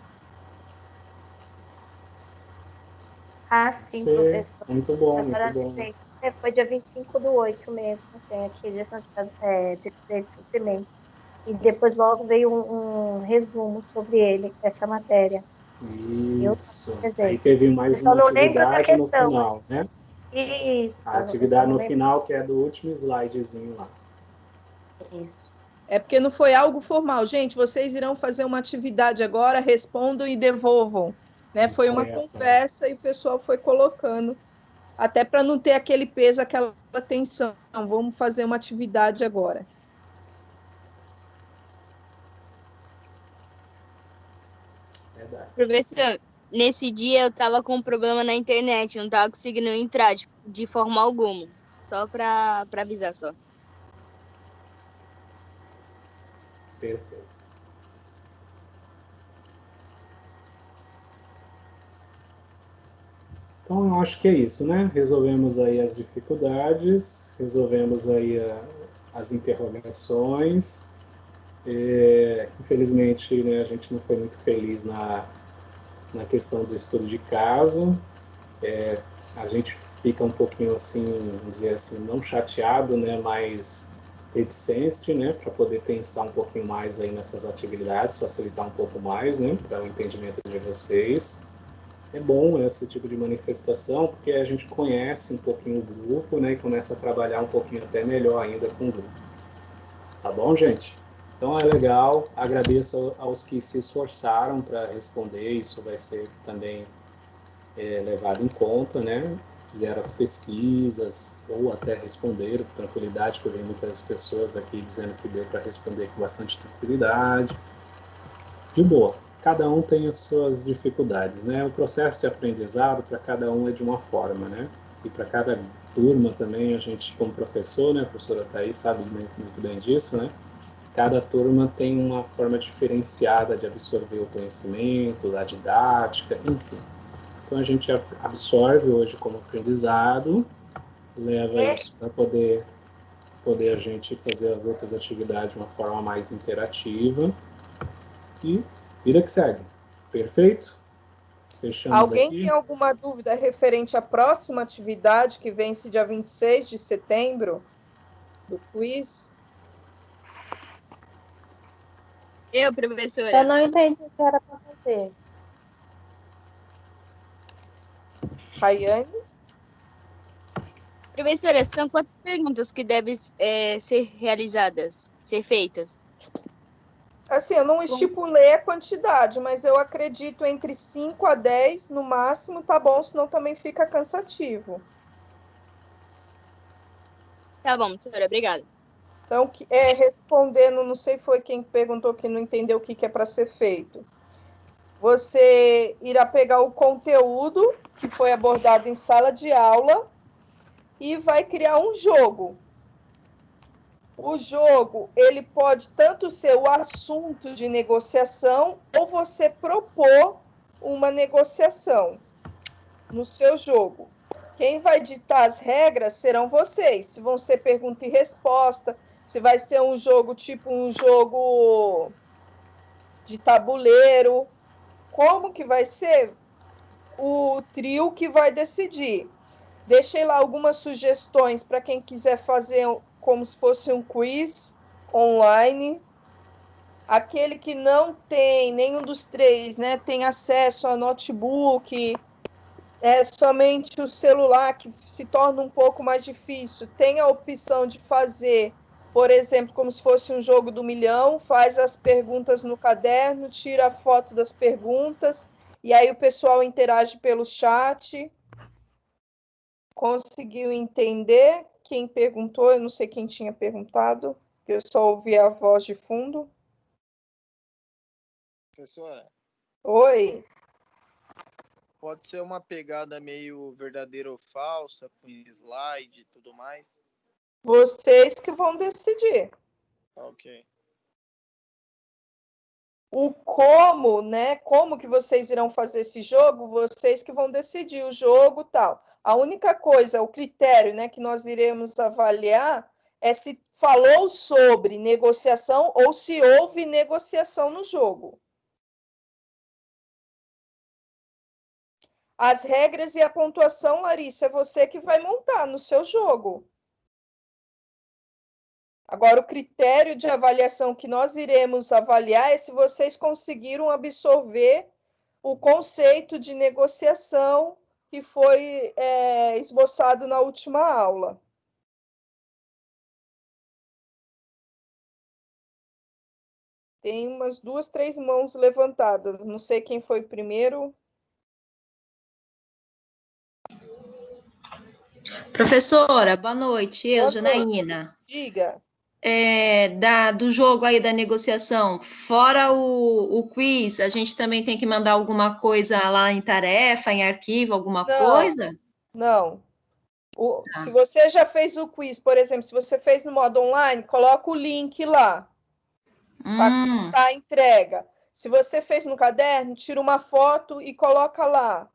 Speaker 5: Ah, sim,
Speaker 1: Sim,
Speaker 5: professor.
Speaker 1: muito bom, muito
Speaker 5: Agora
Speaker 1: bom.
Speaker 5: lembrei. Foi dia 25/8 mesmo, tem aqui direção de suprimento. E depois logo veio um resumo sobre ele, essa matéria. Eu
Speaker 1: Isso. Aí
Speaker 5: presente.
Speaker 1: teve
Speaker 5: Eu
Speaker 1: mais
Speaker 5: só
Speaker 1: uma
Speaker 5: não lembro da
Speaker 1: atividade no
Speaker 5: questão.
Speaker 1: final, né?
Speaker 5: Isso,
Speaker 1: A
Speaker 5: eu só
Speaker 1: atividade
Speaker 5: não
Speaker 1: no
Speaker 5: lembro
Speaker 1: final, que é do último slidezinho lá.
Speaker 5: disso.
Speaker 3: É porque não foi algo formal. Gente, vocês irão fazer uma atividade agora, respondam e devolvam. Né? Foi uma
Speaker 1: Tarefa.
Speaker 3: conversa e o pessoal foi colocando, até para não ter aquele peso, aquela tensão. Vamos fazer uma atividade agora.
Speaker 1: Verdade.
Speaker 11: Professor, nesse dia eu tava com um problema na internet, não tava conseguindo entrar de forma alguma. Só pra avisar só.
Speaker 1: Perfeito. Então, eu acho que é isso, né? Resolvemos aí as dificuldades, resolvemos aí as interrogações. Infelizmente, né, a gente não foi muito feliz na questão do estudo de caso. A gente fica um pouquinho assim, vamos dizer assim, não chateado, né, mas reticente, né, para poder pensar um pouquinho mais aí nessas atividades, facilitar um pouco mais, né, para o entendimento de vocês. É bom esse tipo de manifestação, porque a gente conhece um pouquinho o grupo, né, e começa a trabalhar um pouquinho até melhor ainda com o grupo. Tá bom, gente? Então é legal, agradeço aos que se esforçaram para responder, isso vai ser também levado em conta, né? Fizeram as pesquisas ou até responderam com tranquilidade, porque eu vi muitas pessoas aqui dizendo que deu para responder com bastante tranquilidade. De boa, cada um tem as suas dificuldades, né? O processo de aprendizado para cada um é de uma forma, né? E para cada turma também, a gente, como professor, né? A professora Thaís sabe muito bem disso, né? Cada turma tem uma forma diferenciada de absorver o conhecimento, a didática, enfim. Então a gente absorve hoje como aprendizado, leva isso para poder a gente fazer as outras atividades de uma forma mais interativa e vida que segue. Perfeito? Fechamos
Speaker 3: Alguém
Speaker 1: aqui.
Speaker 3: tem alguma dúvida referente à próxima atividade que vence dia 26 de setembro, do quiz?
Speaker 11: Professora.
Speaker 5: Eu não entendi o que era para fazer.
Speaker 3: Rayane?
Speaker 11: Professora, são quantas perguntas que devem ser realizadas, ser feitas?
Speaker 3: Assim, eu não estipulei a quantidade, mas eu acredito entre 5 a 10 no máximo, tá bom, senão também fica cansativo.
Speaker 11: Tá bom, professora, obrigada.
Speaker 3: Então, respondendo, não sei foi quem perguntou que não entendeu o que é para ser feito. Você irá pegar o conteúdo que foi abordado em sala de aula e vai criar um jogo. O jogo, ele pode tanto ser o assunto de negociação ou você propor uma negociação no seu jogo. Quem vai ditar as regras serão vocês. Se vão ser pergunta e resposta, se vai ser um jogo tipo um jogo de tabuleiro, como que vai ser, o trio que vai decidir. Deixei lá algumas sugestões para quem quiser fazer como se fosse um quiz online. Aquele que não tem nenhum dos três, né, tem acesso a notebook, somente o celular, que se torna um pouco mais difícil, tem a opção de fazer, por exemplo, como se fosse um jogo do milhão, faz as perguntas no caderno, tira a foto das perguntas, e aí o pessoal interage pelo chat. Conseguiu entender? Quem perguntou, eu não sei quem tinha perguntado, eu só ouvi a voz de fundo.
Speaker 2: Professora,
Speaker 3: Oi.
Speaker 2: pode ser uma pegada meio verdadeira ou falsa, com slide e tudo mais?
Speaker 3: Vocês que vão decidir.
Speaker 2: Ok.
Speaker 3: O como, né? Como que vocês irão fazer esse jogo, vocês que vão decidir o jogo, tal. A única coisa, o critério, né, que nós iremos avaliar é se falou sobre negociação ou se houve negociação no jogo. As regras e a pontuação, Larissa, é você que vai montar no seu jogo. Agora, o critério de avaliação que nós iremos avaliar é se vocês conseguiram absorver o conceito de negociação que foi esboçado na última aula. Tem umas 2, 3 mãos levantadas. Não sei quem foi primeiro.
Speaker 12: Professora, boa noite. Eu,
Speaker 3: Boa
Speaker 12: Janaína.
Speaker 3: noite. Diga.
Speaker 12: Do jogo aí da negociação, fora o quiz, a gente também tem que mandar alguma coisa lá em tarefa, em arquivo, alguma coisa?
Speaker 3: Não. Se você já fez o quiz, por exemplo, se você fez no modo online, coloca o link lá. Para a entrega. Se você fez no caderno, tira uma foto e coloca lá.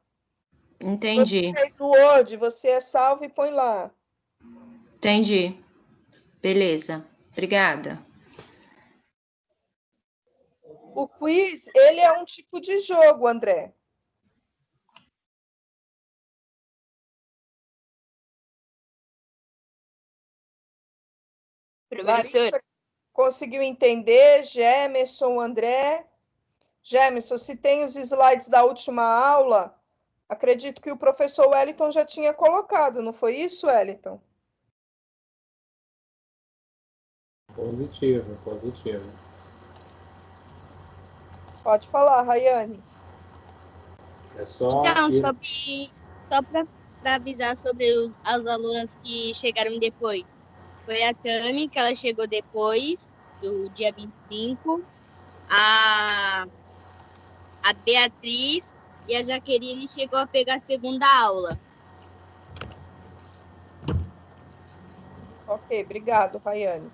Speaker 12: Entendi.
Speaker 3: Se você fez no Word, você salva e põe lá.
Speaker 12: Entendi. Beleza. Obrigada.
Speaker 3: O quiz, ele é um tipo de jogo, André. Larissa, conseguiu entender? Gemerson, André? Gemerson, se tem os slides da última aula, acredito que o professor Wellington já tinha colocado, não foi isso, Wellington?
Speaker 1: Positivo.
Speaker 3: Pode falar, Rayane.
Speaker 1: É só...
Speaker 11: Então, só para avisar sobre as alunas que chegaram depois. Foi a Tami, que ela chegou depois do dia 25. A Beatriz e a Jaqueline chegou a pegar a segunda aula.
Speaker 3: Ok, obrigado, Rayane.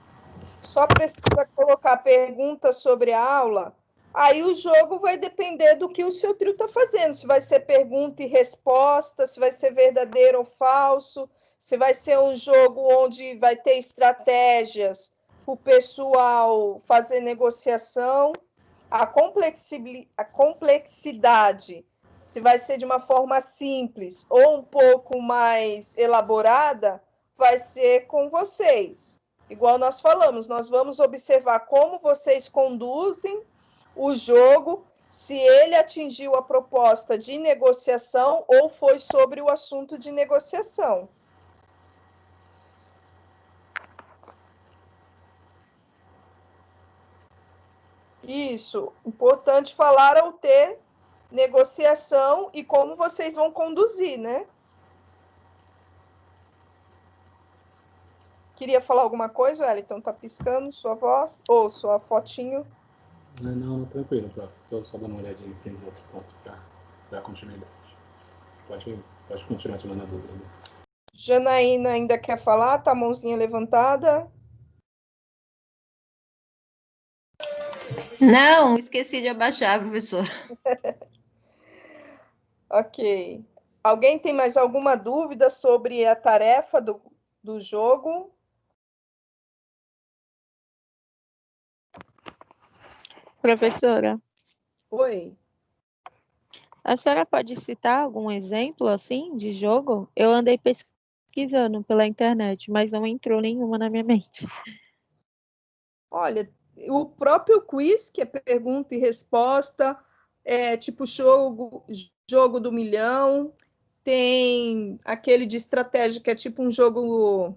Speaker 3: Só precisa colocar perguntas sobre a aula. Aí o jogo vai depender do que o seu trio está fazendo. Se vai ser pergunta e resposta, se vai ser verdadeiro ou falso, se vai ser um jogo onde vai ter estratégias para o pessoal fazer negociação. A complexidade, se vai ser de uma forma simples ou um pouco mais elaborada, vai ser com vocês. Igual nós falamos, nós vamos observar como vocês conduzem o jogo, se ele atingiu a proposta de negociação ou foi sobre o assunto de negociação. Isso, importante falar ao ter negociação e como vocês vão conduzir, né? Queria falar alguma coisa, Wellington? Tá piscando sua voz? Ou sua fotinho?
Speaker 1: Não, tranquilo, prof. Estou só dando uma olhadinha aqui no outro ponto para dar continuidade. Pode continuar tirando a dúvida.
Speaker 3: Janaína ainda quer falar? Tá a mãozinha levantada?
Speaker 12: Não, esqueci de abaixar, professor.
Speaker 3: Ok. Alguém tem mais alguma dúvida sobre a tarefa do jogo?
Speaker 6: Professora.
Speaker 3: Oi.
Speaker 6: A senhora pode citar algum exemplo, assim, de jogo? Eu andei pesquisando pela internet, mas não entrou nenhuma na minha mente.
Speaker 3: Olha, o próprio quiz, que é pergunta e resposta, tipo jogo do milhão, tem aquele de estratégia, que é tipo um jogo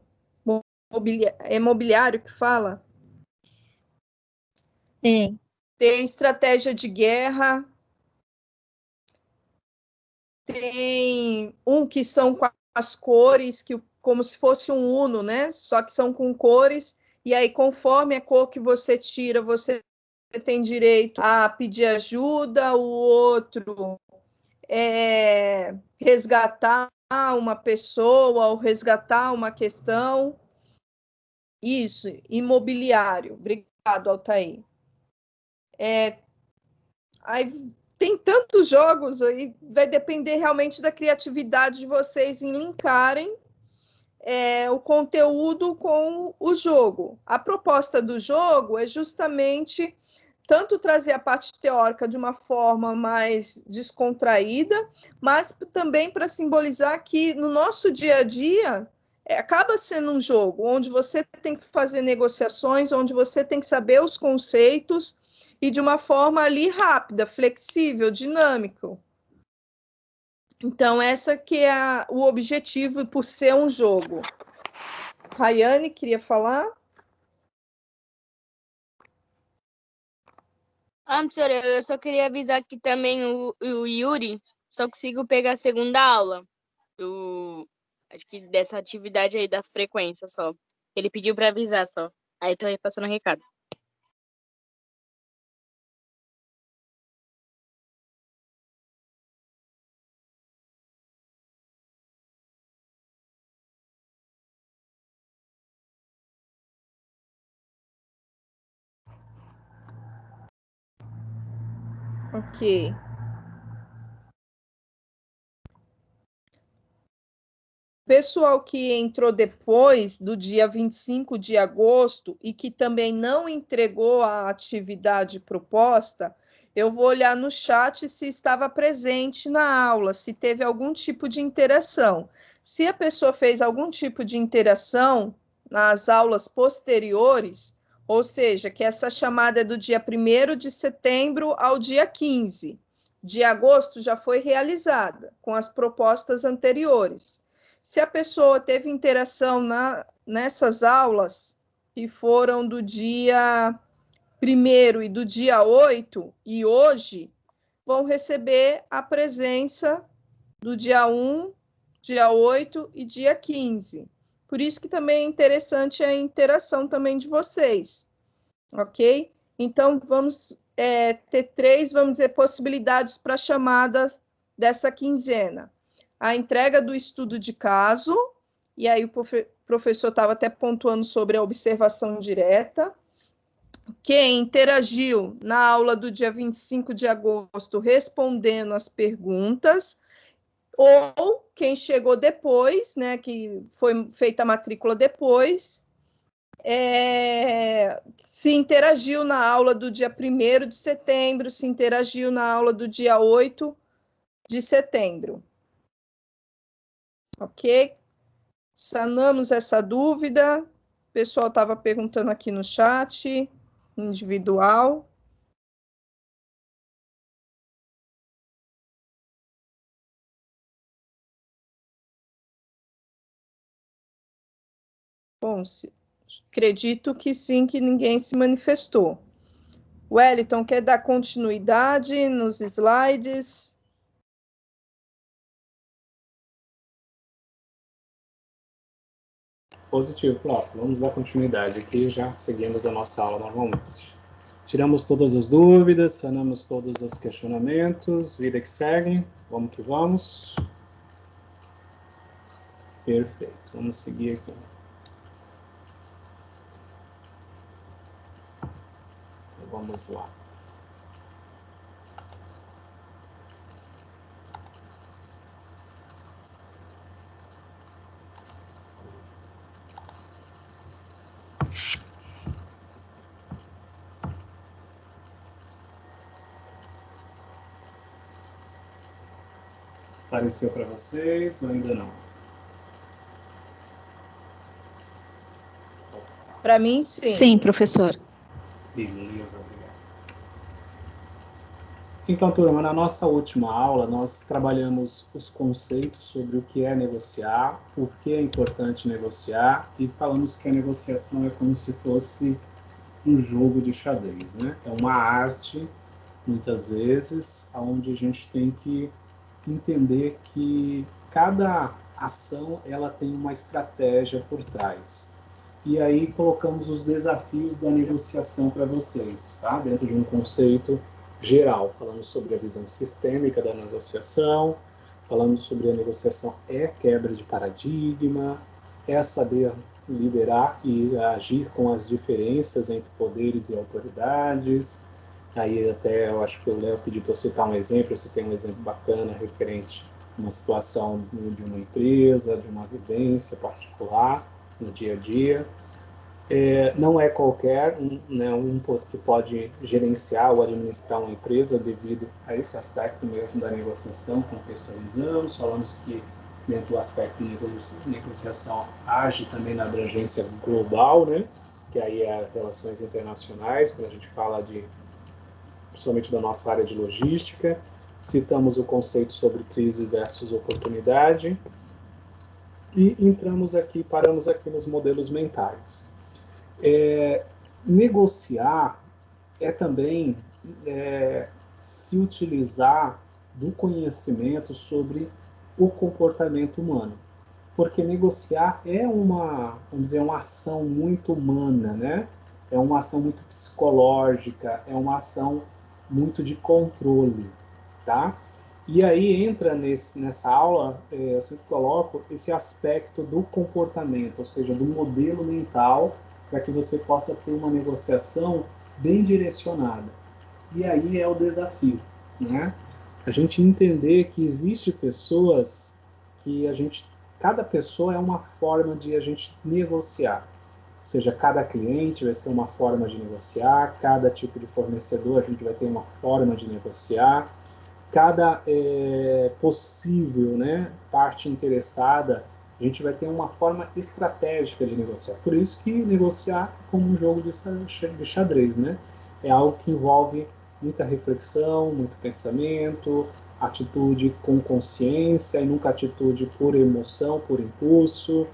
Speaker 3: imobiliário que fala.
Speaker 6: Sim.
Speaker 3: Tem estratégia de guerra, tem um que são com as cores, como se fosse um Uno, né? Só que são com cores, e aí conforme a cor que você tira, você tem direito a pedir ajuda, o outro resgatar uma pessoa ou resgatar uma questão. Isso, imobiliário. Obrigado, Altair. Aí tem tantos jogos aí, vai depender realmente da criatividade de vocês em linkarem o conteúdo com o jogo. A proposta do jogo é justamente tanto trazer a parte teórica de uma forma mais descontraída, mas também para simbolizar que no nosso dia a dia acaba sendo um jogo onde você tem que fazer negociações, onde você tem que saber os conceitos e de uma forma ali rápida, flexível, dinâmico. Então, essa que é o objetivo por ser um jogo. Rayane, queria falar?
Speaker 11: Professora, eu só queria avisar que também o Yuri só conseguiu pegar a segunda aula. Acho que dessa atividade aí da frequência só. Ele pediu para avisar só. Aí tô repassando o recado.
Speaker 3: Ok. Pessoal que entrou depois do dia 25 de agosto e que também não entregou a atividade proposta, eu vou olhar no chat se estava presente na aula, se teve algum tipo de interação. Se a pessoa fez algum tipo de interação nas aulas posteriores, ou seja, que essa chamada é do dia 1º de setembro ao dia 15 de agosto, já foi realizada com as propostas anteriores. Se a pessoa teve interação nessas aulas, que foram do dia 1º e do dia 8, e hoje, vão receber a presença do dia 1, dia 8 e dia 15. Por isso que também é interessante a interação também de vocês, ok? Então, vamos ter 3, vamos dizer, possibilidades para chamadas dessa quinzena. A entrega do estudo de caso, e aí o professor estava até pontuando sobre a observação direta. Quem interagiu na aula do dia 25 de agosto respondendo as perguntas, ou quem chegou depois, né, que foi feita a matrícula depois, se interagiu na aula do dia 1º de setembro, se interagiu na aula do dia 8 de setembro. Ok? Sanamos essa dúvida. O pessoal estava perguntando aqui no chat, individual. Bom, acredito que sim, que ninguém se manifestou. Wellington, quer dar continuidade nos slides?
Speaker 1: Positivo, prof. Vamos dar continuidade aqui e já seguimos a nossa aula normalmente. Tiramos todas as dúvidas, sanamos todos os questionamentos, vida que segue, vamos que vamos. Perfeito, vamos seguir aqui. Então, vamos lá. Apareceu para vocês ou ainda não?
Speaker 3: Para mim, sim.
Speaker 10: Sim, professor.
Speaker 1: Beleza, obrigado. Então, turma, na nossa última aula, nós trabalhamos os conceitos sobre o que é negociar, por que é importante negociar, e falamos que a negociação é como se fosse um jogo de xadrez, né? É uma arte, muitas vezes, onde a gente tem que entender que cada ação ela tem uma estratégia por trás. E aí colocamos os desafios da negociação para vocês, tá? Dentro de um conceito geral. Falamos sobre a visão sistêmica da negociação, falamos sobre a negociação é quebra de paradigma, é saber liderar e agir com as diferenças entre poderes e autoridades. Aí até eu acho que o Léo pediu para eu citar um exemplo, você tem um exemplo bacana referente a uma situação de uma empresa, de uma vivência particular no dia a dia. Não é qualquer um que pode gerenciar ou administrar uma empresa devido a esse aspecto mesmo da negociação. Contextualizamos, falamos que dentro do aspecto de negociação age também na abrangência global, né? Que aí é as relações internacionais, quando a gente fala principalmente da nossa área de logística. Citamos o conceito sobre crise versus oportunidade e paramos aqui nos modelos mentais. Negociar é também se utilizar do conhecimento sobre o comportamento humano, porque negociar é uma ação muito humana, né? É uma ação muito psicológica, é uma ação muito de controle, tá? E aí entra nessa aula, eu sempre coloco esse aspecto do comportamento, ou seja, do modelo mental, para que você possa ter uma negociação bem direcionada. E aí é o desafio, né? A gente entender que existe pessoas que cada pessoa é uma forma de a gente negociar. Ou seja, cada cliente vai ser uma forma de negociar, cada tipo de fornecedor a gente vai ter uma forma de negociar, cada possível, né, parte interessada, a gente vai ter uma forma estratégica de negociar. Por isso que negociar é como um jogo de xadrez, né? É algo que envolve muita reflexão, muito pensamento, atitude com consciência e nunca atitude por emoção, por impulso.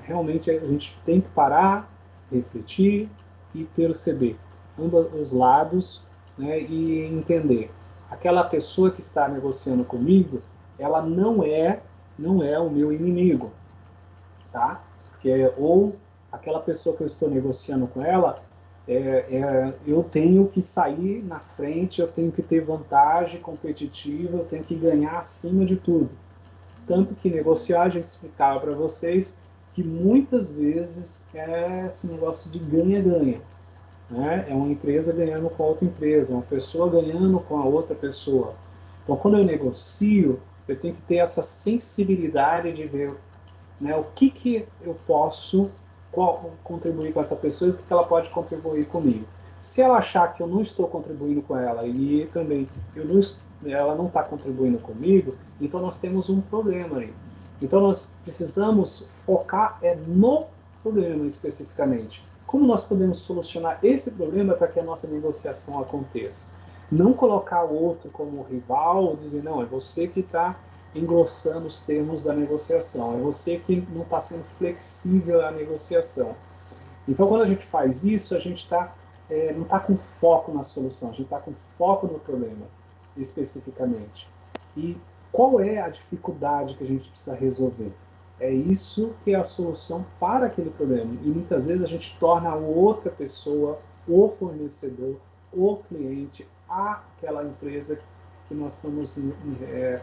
Speaker 1: Realmente a gente tem que parar, refletir e perceber ambos os lados, né, e entender. Aquela pessoa que está negociando comigo, ela não é o meu inimigo, tá? Ou aquela pessoa que eu estou negociando com ela, eu tenho que sair na frente, eu tenho que ter vantagem competitiva, eu tenho que ganhar acima de tudo. Tanto que negociar, a gente explicava para vocês que muitas vezes é esse negócio de ganha-ganha. Né? É uma empresa ganhando com a outra empresa, uma pessoa ganhando com a outra pessoa. Então, quando eu negocio, eu tenho que ter essa sensibilidade de ver, né, o que eu posso contribuir com essa pessoa e o que ela pode contribuir comigo. Se ela achar que eu não estou contribuindo com ela e também ela não está contribuindo comigo, então nós temos um problema aí. Então nós precisamos focar no problema especificamente. Como nós podemos solucionar esse problema para que a nossa negociação aconteça? Não colocar o outro como rival ou dizer, não, é você que está engrossando os termos da negociação, é você que não está sendo flexível à negociação. Então, quando a gente faz isso, a gente não está com foco na solução, a gente está com foco no problema, especificamente. E qual é a dificuldade que a gente precisa resolver? É isso que é a solução para aquele problema. E muitas vezes a gente torna a outra pessoa, o fornecedor, o cliente, aquela empresa que nós estamos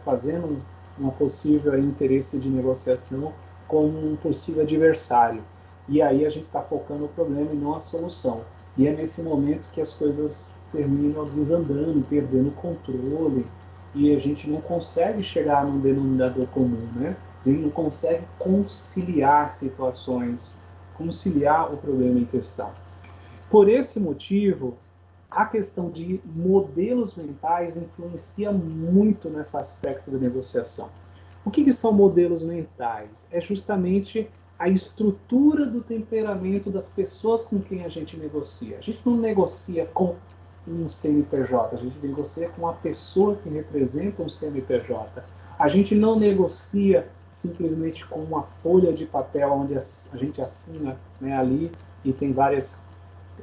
Speaker 1: fazendo uma possível interesse de negociação como um possível adversário. E aí a gente está focando no problema e não a solução. E é nesse momento que as coisas terminam desandando, perdendo o controle, e a gente não consegue chegar num denominador comum, né? A gente não consegue conciliar situações, conciliar o problema em questão. Por esse motivo, a questão de modelos mentais influencia muito nesse aspecto da negociação. O que são modelos mentais? É justamente a estrutura do temperamento das pessoas com quem a gente negocia. A gente não negocia com um CNPJ, a gente negocia com uma pessoa que representa um CNPJ. A gente não negocia simplesmente com uma folha de papel onde a gente assina, né, ali e tem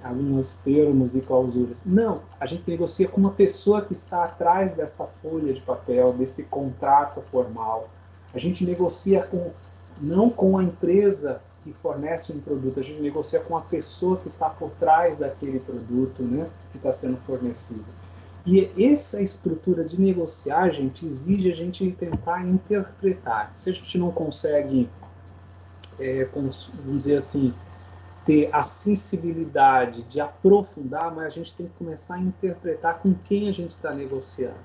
Speaker 1: alguns termos e clausuras. Não, a gente negocia com uma pessoa que está atrás desta folha de papel, desse contrato formal. A gente negocia não com a empresa que fornece um produto, a gente negocia com a pessoa que está por trás daquele produto, né, que está sendo fornecido. E essa estrutura de negociar, gente, exige a gente tentar interpretar. Se a gente não consegue, vamos dizer assim, ter a sensibilidade de aprofundar, mas a gente tem que começar a interpretar com quem a gente está negociando.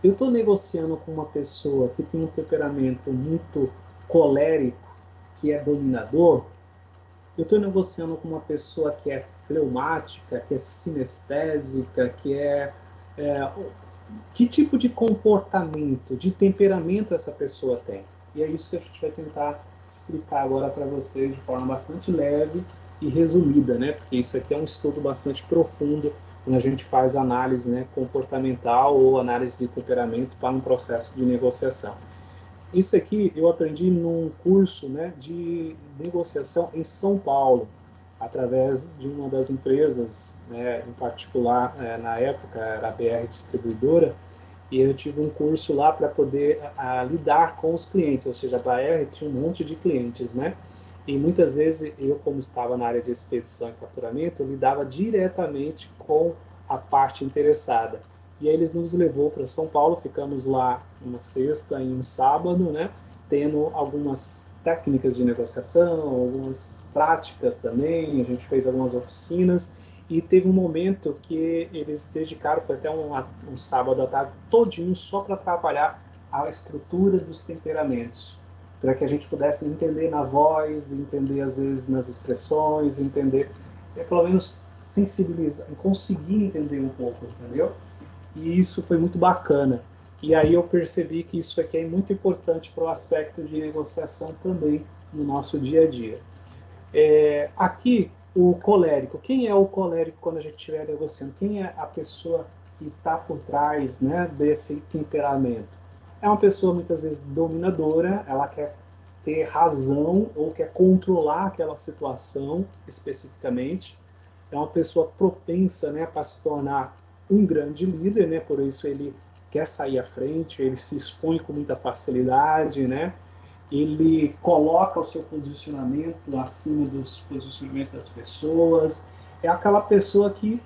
Speaker 1: Eu estou negociando com uma pessoa que tem um temperamento muito colérico, que é dominador, eu estou negociando com uma pessoa que é fleumática, que é sinestésica, que tipo de comportamento, de temperamento essa pessoa tem? E é isso que a gente vai tentar explicar agora para vocês de forma bastante leve e resumida, né? Porque isso aqui é um estudo bastante profundo quando a gente faz análise, né, comportamental ou análise de temperamento para um processo de negociação. Isso aqui eu aprendi num curso, né, de negociação em São Paulo, através de uma das empresas, né, em particular, na época era a BR Distribuidora, e eu tive um curso lá para poder lidar com os clientes, ou seja, a BR tinha um monte de clientes, né? E muitas vezes eu, como estava na área de expedição e faturamento, eu lidava diretamente com a parte interessada. E aí eles nos levou para São Paulo, ficamos lá uma sexta e um sábado, né? Tendo algumas técnicas de negociação, algumas práticas também, a gente fez algumas oficinas, e teve um momento que eles dedicaram, foi até um sábado à tarde, todinho só para trabalhar a estrutura dos temperamentos, para que a gente pudesse entender na voz, entender às vezes nas expressões, entender, pelo menos sensibilizar, conseguir entender um pouco, entendeu? E isso foi muito bacana. E aí eu percebi que isso aqui é muito importante para o aspecto de negociação também no nosso dia a dia. Aqui, o colérico. Quem é o colérico quando a gente estiver negociando? Quem é a pessoa que está por trás, né, desse temperamento? É uma pessoa muitas vezes dominadora, ela quer ter razão ou quer controlar aquela situação especificamente. É uma pessoa propensa, né, para se tornar um grande líder, né, por isso ele quer sair à frente, ele se expõe com muita facilidade, né, ele coloca o seu posicionamento acima dos posicionamentos das pessoas, é aquela pessoa que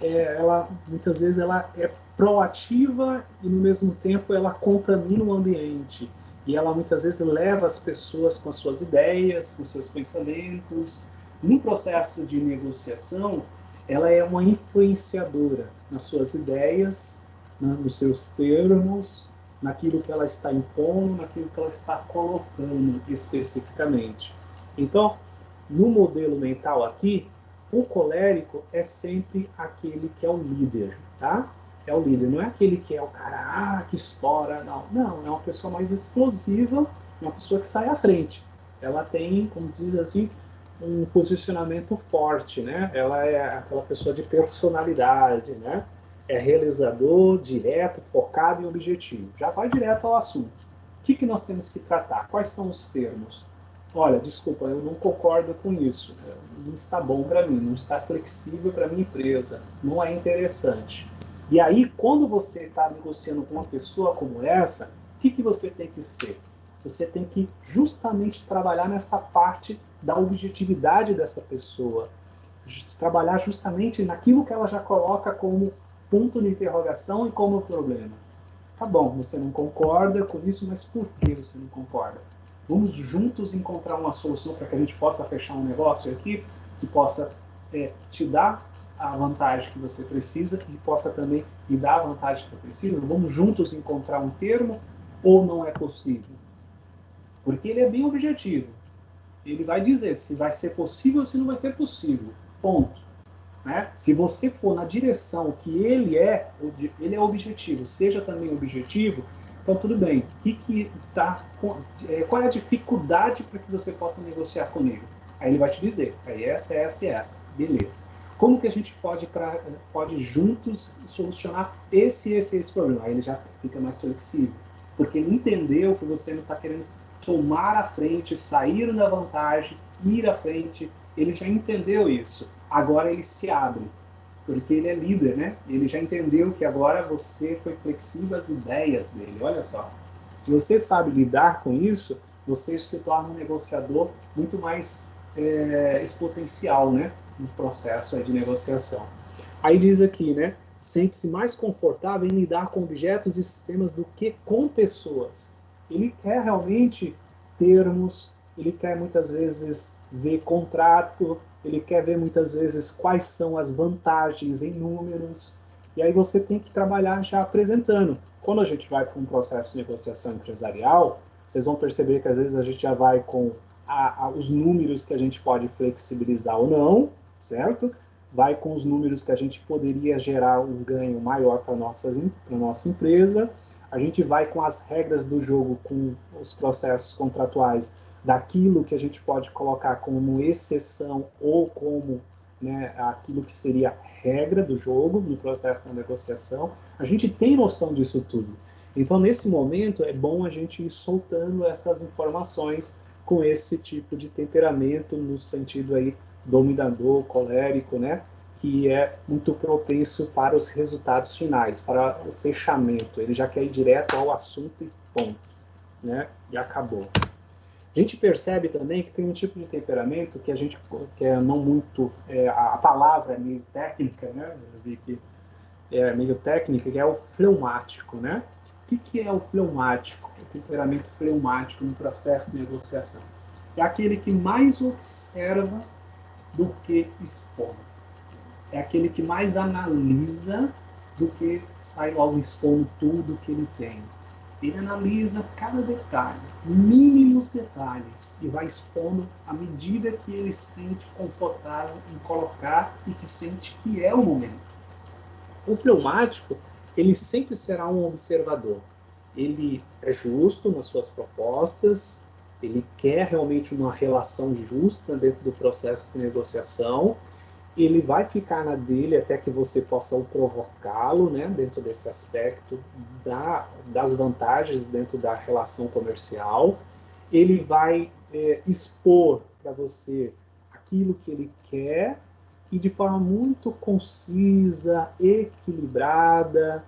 Speaker 1: ela muitas vezes ela é proativa e no mesmo tempo ela contamina o ambiente, e ela muitas vezes leva as pessoas com as suas ideias, com seus pensamentos. No processo de negociação, ela é uma influenciadora nas suas ideias, né, nos seus termos, naquilo que ela está impondo, naquilo que ela está colocando especificamente. Então, no modelo mental aqui, o colérico é sempre aquele que é o líder, tá? É o líder, não é aquele que é o cara que estoura, não. Não, é uma pessoa mais explosiva, uma pessoa que sai à frente. Ela tem, como diz assim, um posicionamento forte, né? Ela é aquela pessoa de personalidade, né? É realizador, direto, focado e objetivo. Já vai direto ao assunto. O que nós temos que tratar? Quais são os termos? Olha, desculpa, eu não concordo com isso. Não está bom para mim, não está flexível para minha empresa, não é interessante. E aí, quando você está negociando com uma pessoa como essa, o que você tem que ser? Você tem que justamente trabalhar nessa parte da objetividade dessa pessoa, trabalhar justamente naquilo que ela já coloca como ponto de interrogação e como problema. Tá bom, você não concorda com isso, mas por que você não concorda? Vamos juntos encontrar uma solução para que a gente possa fechar um negócio aqui que possa te dar a vantagem que você precisa e possa também me dar a vantagem que eu preciso. Vamos juntos encontrar um termo ou não é possível? Porque ele é bem objetivo. Ele vai dizer se vai ser possível ou se não vai ser possível. Ponto. Né? Se você for na direção que ele é objetivo, seja também objetivo, então tudo bem. Qual é a dificuldade para que você possa negociar comigo? Aí ele vai te dizer, essa, essa e essa. Beleza. Como que a gente pode juntos solucionar esse problema? Aí ele já fica mais flexível. Porque ele entendeu que você não está querendo tomar a frente, sair da vantagem, ir à frente. Ele já entendeu isso. Agora ele se abre, porque ele é líder, né? Ele já entendeu que agora você foi flexível às ideias dele. Olha só, se você sabe lidar com isso, você se torna um negociador muito mais exponencial, né? No processo de negociação. Aí diz aqui, né? Sente-se mais confortável em lidar com objetos e sistemas do que com pessoas. Ele quer realmente termos, ele quer muitas vezes ver contrato, ele quer ver muitas vezes quais são as vantagens em números, e aí você tem que trabalhar já apresentando. Quando a gente vai para um processo de negociação empresarial, vocês vão perceber que às vezes a gente já vai com os números que a gente pode flexibilizar ou não, certo? Vai com os números que a gente poderia gerar um ganho maior para a nossa empresa. A gente vai com as regras do jogo, com os processos contratuais, daquilo que a gente pode colocar como exceção ou como, né, aquilo que seria regra do jogo no processo da negociação. A gente tem noção disso tudo. Então, nesse momento, é bom a gente ir soltando essas informações com esse tipo de temperamento, no sentido aí dominador, colérico, né? Que é muito propenso para os resultados finais, para o fechamento. Ele já quer ir direto ao assunto e ponto, né? E acabou. A gente percebe também que tem um tipo de temperamento que a gente, que é não muito, a palavra é meio técnica, né? Eu vi que é meio técnica, que é o fleumático, né? O que é o fleumático? O temperamento fleumático no processo de negociação. É aquele que mais observa do que expõe. É aquele que mais analisa do que sai logo expondo tudo que ele tem. Ele analisa cada detalhe, mínimos detalhes, e vai expondo à medida que ele se sente confortável em colocar e que sente que é o momento. O fleumático, ele sempre será um observador. Ele é justo nas suas propostas, ele quer realmente uma relação justa dentro do processo de negociação, ele vai ficar na dele até que você possa provocá-lo, né, dentro desse aspecto das vantagens dentro da relação comercial. Ele vai expor para você aquilo que ele quer e de forma muito concisa, equilibrada,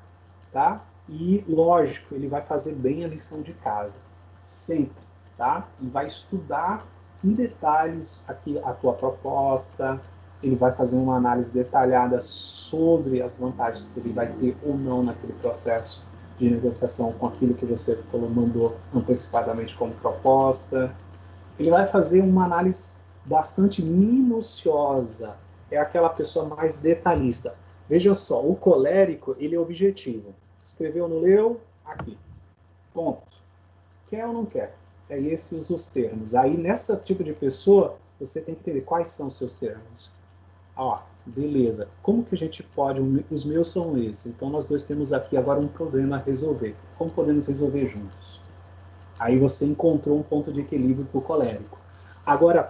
Speaker 1: tá? E, lógico, ele vai fazer bem a lição de casa, sempre, tá? E vai estudar em detalhes aqui a tua proposta, ele vai fazer uma análise detalhada sobre as vantagens que ele vai ter ou não naquele processo de negociação com aquilo que você mandou antecipadamente como proposta. Ele vai fazer uma análise bastante minuciosa, é aquela pessoa mais detalhista. Veja só, o colérico, ele é objetivo. Escreveu, não leu? Aqui. Ponto. Quer ou não quer? É esses os termos. Aí, nessa tipo de pessoa, você tem que entender quais são os seus termos. Ó, beleza. Como que a gente pode... Os meus são esses. Então, nós dois temos aqui agora um problema a resolver. Como podemos resolver juntos? Aí você encontrou um ponto de equilíbrio para o colérico. Agora,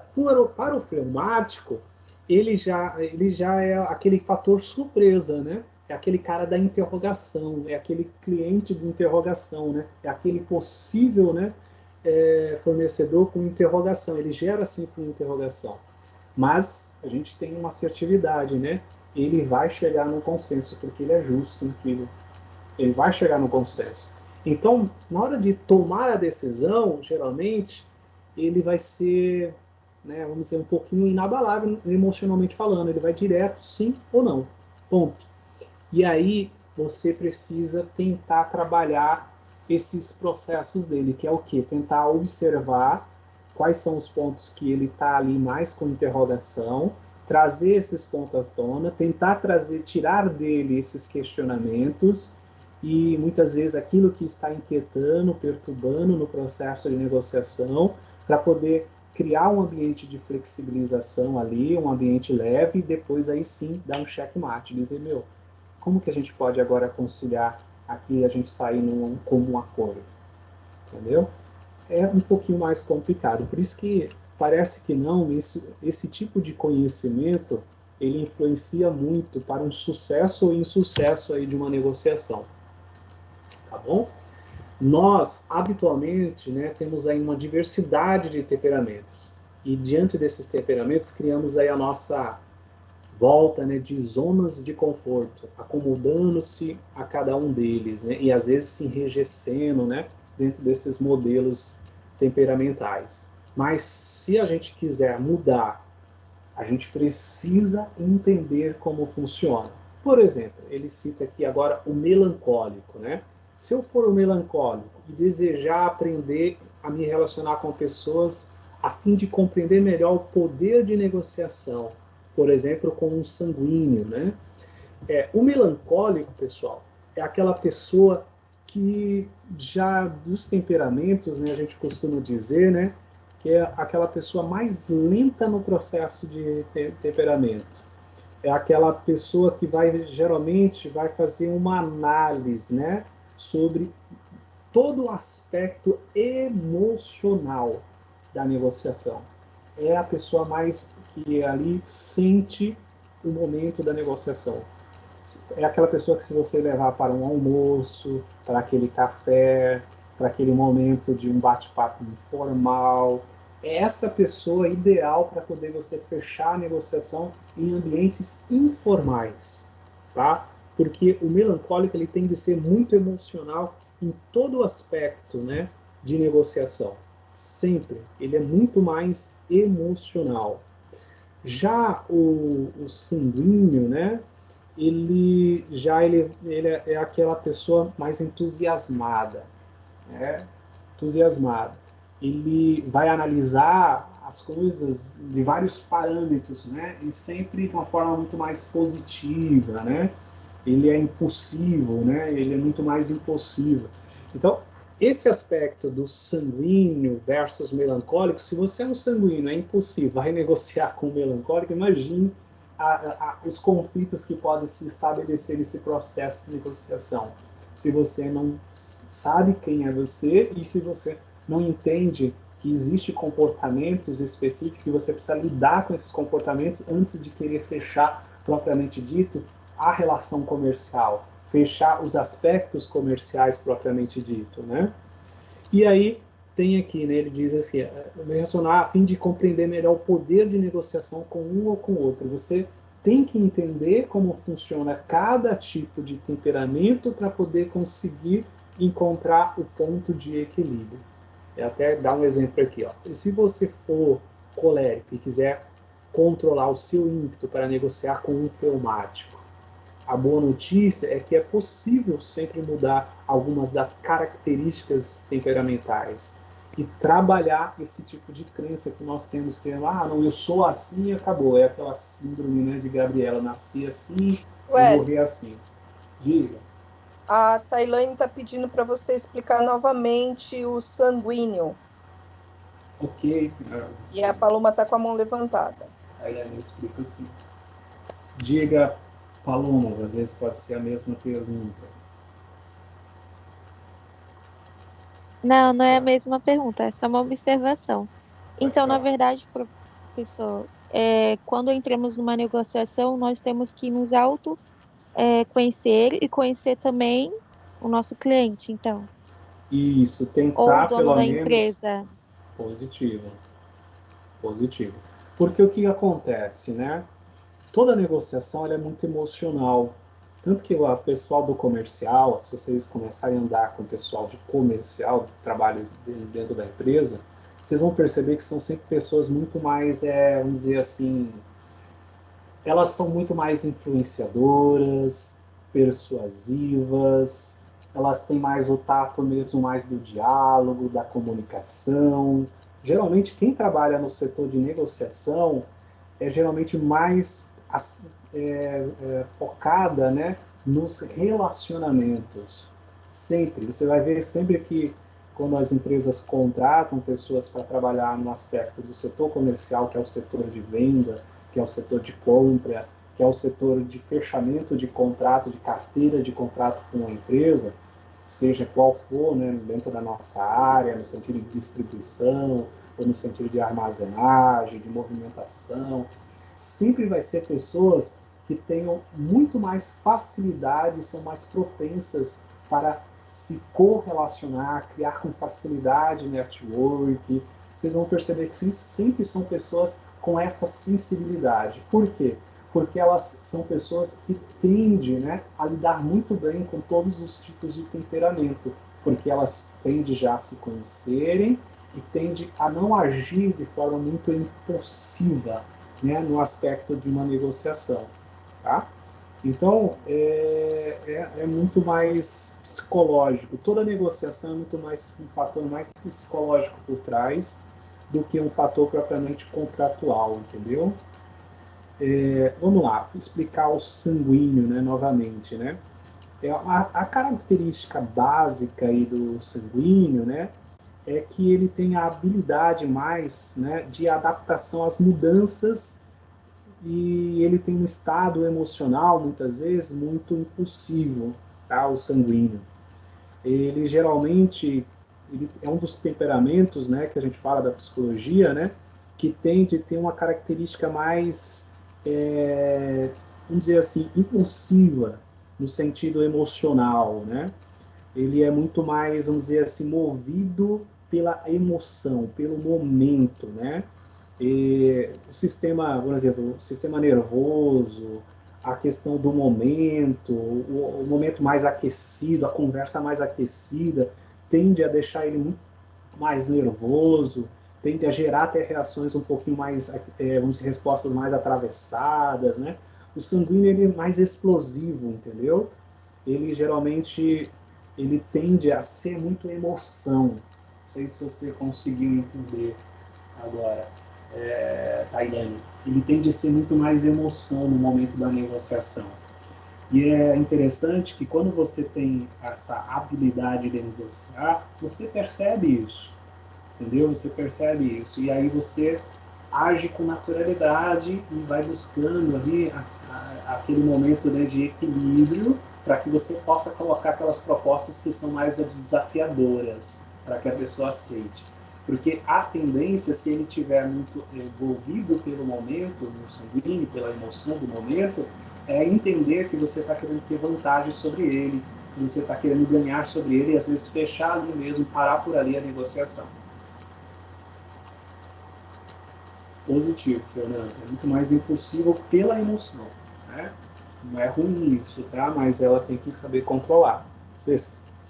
Speaker 1: para o fleumático, ele já é aquele fator surpresa, né? É aquele cara da interrogação, é aquele cliente de interrogação, né? É aquele possível, né, fornecedor com interrogação. Ele gera sempre uma interrogação. Mas a gente tem uma assertividade, né? Ele vai chegar no consenso, porque ele é justo naquilo. Ele vai chegar no consenso. Então, na hora de tomar a decisão, geralmente, ele vai ser, né, vamos dizer, um pouquinho inabalável emocionalmente falando. Ele vai direto, sim ou não. Ponto. E aí, você precisa tentar trabalhar esses processos dele, que é o quê? Tentar observar quais são os pontos que ele está ali mais com interrogação, trazer esses pontos à tona, tentar tirar dele esses questionamentos e muitas vezes aquilo que está inquietando, perturbando no processo de negociação, para poder criar um ambiente de flexibilização ali, um ambiente leve, e depois aí sim dar um checkmate, dizer, meu, como que a gente pode agora conciliar aqui a gente sair num comum acordo? Entendeu? É um pouquinho mais complicado. Por isso que parece que não, esse tipo de conhecimento, ele influencia muito para um sucesso ou insucesso aí de uma negociação. Tá bom? Nós, habitualmente, né, temos aí uma diversidade de temperamentos. E diante desses temperamentos, criamos aí a nossa volta, né, de zonas de conforto, acomodando-se a cada um deles, né, e às vezes se enrijecendo, né, dentro desses modelos temperamentais. Mas se a gente quiser mudar, a gente precisa entender como funciona. Por exemplo, ele cita aqui agora o melancólico, né? Se eu for um melancólico e desejar aprender a me relacionar com pessoas a fim de compreender melhor o poder de negociação, por exemplo, com um sanguíneo, né? O melancólico, pessoal, é aquela pessoa que já dos temperamentos, né, a gente costuma dizer, né, que é aquela pessoa mais lenta no processo de temperamento. É aquela pessoa que geralmente vai fazer uma análise, né, sobre todo o aspecto emocional da negociação. É a pessoa mais que ali sente o momento da negociação. É aquela pessoa que, se você levar para um almoço, para aquele café, para aquele momento de um bate-papo informal, é essa pessoa ideal para poder você fechar a negociação em ambientes informais, tá? Porque o melancólico, ele tem de ser muito emocional em todo o aspecto, né, de negociação. Sempre. Ele é muito mais emocional. Já o sanguíneo, né, ele é aquela pessoa mais entusiasmada, né? Entusiasmada. Ele vai analisar as coisas de vários parâmetros, né? E sempre de uma forma muito mais positiva, né? Ele é impulsivo, né? Ele é muito mais impulsivo. Então, esse aspecto do sanguíneo versus melancólico, se você é um sanguíneo, é impulsivo, vai negociar com o melancólico, imagine os conflitos que podem se estabelecer nesse processo de negociação. Se você não sabe quem é você e se você não entende que existem comportamentos específicos que você precisa lidar com esses comportamentos antes de querer fechar, propriamente dito, a relação comercial, fechar os aspectos comerciais propriamente dito, né? E aí tem aqui, né, ele diz assim, mencionar a fim de compreender melhor o poder de negociação com um ou com o outro. Você tem que entender como funciona cada tipo de temperamento para poder conseguir encontrar o ponto de equilíbrio. Eu até dar um exemplo aqui, ó. Se você for colérico e quiser controlar o seu ímpeto para negociar com um fleumático, a boa notícia é que é possível sempre mudar algumas das características temperamentais e trabalhar esse tipo de crença que nós temos, que não, eu sou assim e acabou. É aquela síndrome, né, de Gabriela, nasci assim e morri assim. Diga.
Speaker 3: A Tailane está pedindo para você explicar novamente o sanguíneo.
Speaker 1: Ok.
Speaker 3: E a Paloma está com a mão levantada.
Speaker 1: Aí ela explica assim. Diga, Paloma, às vezes pode ser a mesma pergunta.
Speaker 6: Não, não é a mesma pergunta, é só uma observação. Então, na verdade, professor, quando entramos numa negociação, nós temos que nos conhecer e conhecer também o nosso cliente, então.
Speaker 1: Isso,
Speaker 6: Ou o
Speaker 1: tentar
Speaker 6: dono
Speaker 1: pelo
Speaker 6: da
Speaker 1: menos
Speaker 6: empresa.
Speaker 1: positivo. Porque o que acontece, né? Toda negociação ela é muito emocional. Tanto que o pessoal do comercial, se vocês começarem a andar com o pessoal de comercial, do trabalho dentro da empresa, vocês vão perceber que são sempre pessoas muito mais, vamos dizer assim, elas são muito mais influenciadoras, persuasivas, elas têm mais o tato mesmo, mais do diálogo, da comunicação. Geralmente, quem trabalha no setor de negociação é geralmente mais focada, né, nos relacionamentos. Sempre. Você vai ver sempre que quando as empresas contratam pessoas para trabalhar no aspecto do setor comercial, que é o setor de venda, que é o setor de compra, que é o setor de fechamento de contrato, de carteira de contrato com uma empresa, seja qual for, né, dentro da nossa área, no sentido de distribuição, ou no sentido de armazenagem, de movimentação, sempre vai ser pessoas que tenham muito mais facilidade, são mais propensas para se correlacionar, criar com facilidade network. Vocês vão perceber que sempre são pessoas com essa sensibilidade. Por quê? Porque elas são pessoas que tendem, né, a lidar muito bem com todos os tipos de temperamento, porque elas tendem já a se conhecerem e tendem a não agir de forma muito impulsiva, né, no aspecto de uma negociação. Tá? Então, é muito mais psicológico. Toda negociação é muito mais um fator mais psicológico por trás do que um fator propriamente contratual, entendeu? Vamos lá, vou explicar o sanguíneo, né, novamente, né? A característica básica aí do sanguíneo, né, é que ele tem a habilidade mais, né, de adaptação às mudanças, e ele tem um estado emocional, muitas vezes, muito impulsivo, tá? O sanguíneo. Ele geralmente ele é um dos temperamentos, né, que a gente fala da psicologia, né, que tende a ter uma característica mais, vamos dizer assim, impulsiva, no sentido emocional, né? Ele é muito mais, vamos dizer assim, movido pela emoção, pelo momento, né? E o sistema, por exemplo, o sistema nervoso, a questão do momento, o momento mais aquecido, a conversa mais aquecida, tende a deixar ele muito mais nervoso, tende a gerar até reações um pouquinho mais, vamos dizer, respostas mais atravessadas, né? O sanguíneo, ele é mais explosivo, entendeu? Ele geralmente, ele tende a ser muito emoção. Não sei se você conseguiu entender agora, Tayane. Ele tende a ser muito mais emoção no momento da negociação. E é interessante que quando você tem essa habilidade de negociar, você percebe isso, entendeu? Você percebe isso. E aí você age com naturalidade e vai buscando ali aquele momento, né, de equilíbrio, para que você possa colocar aquelas propostas que são mais desafiadoras, para que a pessoa aceite. Porque a tendência, se ele estiver muito envolvido pelo momento, no sanguíneo, pela emoção do momento, é entender que você está querendo ter vantagem sobre ele, que você está querendo ganhar sobre ele, e às vezes fechar ali mesmo, parar por ali a negociação. Positivo, Fernando. É muito mais impulsivo pela emoção, né? Não é ruim isso, tá? Mas ela tem que saber controlar. Se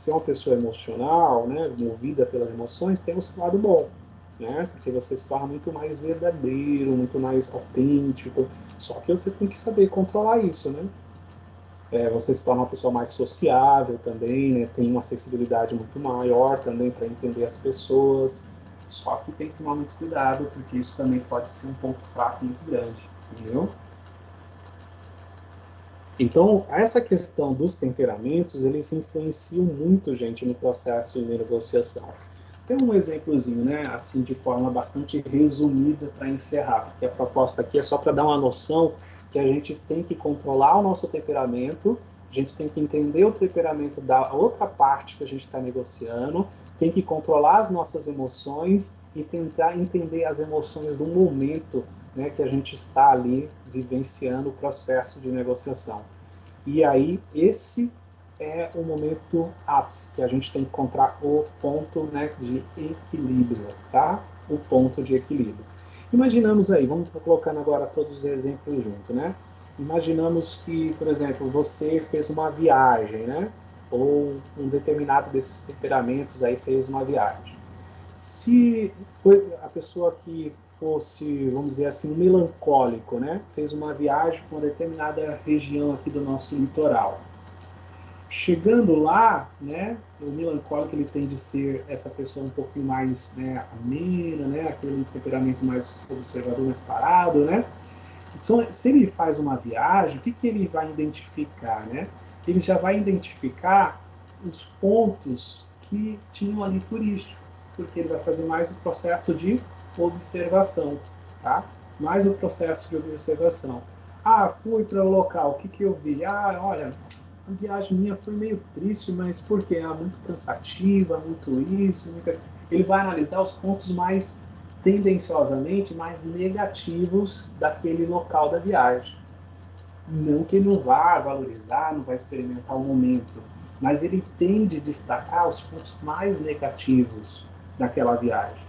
Speaker 1: é uma pessoa emocional, né, movida pelas emoções, tem o seu lado bom, né? Porque você se torna muito mais verdadeiro, muito mais autêntico. Só que você tem que saber controlar isso, né? Você se torna uma pessoa mais sociável também, né? Tem uma sensibilidade muito maior também para entender as pessoas. Só que tem que tomar muito cuidado, porque isso também pode ser um ponto fraco muito grande, entendeu? Então, essa questão dos temperamentos, eles influenciam muito, gente, no processo de negociação. Tem um exemplozinho, né, assim, de forma bastante resumida para encerrar, porque a proposta aqui é só para dar uma noção que a gente tem que controlar o nosso temperamento, a gente tem que entender o temperamento da outra parte que a gente está negociando, tem que controlar as nossas emoções e tentar entender as emoções do momento, né, que a gente está ali vivenciando o processo de negociação. E aí, esse é o momento ápice, que a gente tem que encontrar o ponto, né, de equilíbrio, tá? O ponto de equilíbrio. Imaginamos aí, vamos colocando agora todos os exemplos juntos, né? Imaginamos que, por exemplo, você fez uma viagem, né? Ou um determinado desses temperamentos aí fez uma viagem. Se foi a pessoa que fosse, vamos dizer assim, um melancólico, né? Fez uma viagem para uma determinada região aqui do nosso litoral. Chegando lá, né, o melancólico, ele tende a ser essa pessoa um pouquinho mais, né, amena, né, aquele temperamento mais observador, mais parado, né? Então, se ele faz uma viagem, o que ele vai identificar, né? Ele já vai identificar os pontos que tinham ali turístico, porque ele vai fazer mais o processo de observação, tá? Mais o processo de observação. Ah, fui para o local, o que eu vi? Ah, olha, a viagem minha foi meio triste, mas por quê? Ah, muito cansativa, muito isso, muito... Ele vai analisar os pontos mais, tendenciosamente, mais negativos daquele local da viagem. Não que ele não vá valorizar, não vai experimentar o momento, mas ele tende a destacar os pontos mais negativos daquela viagem.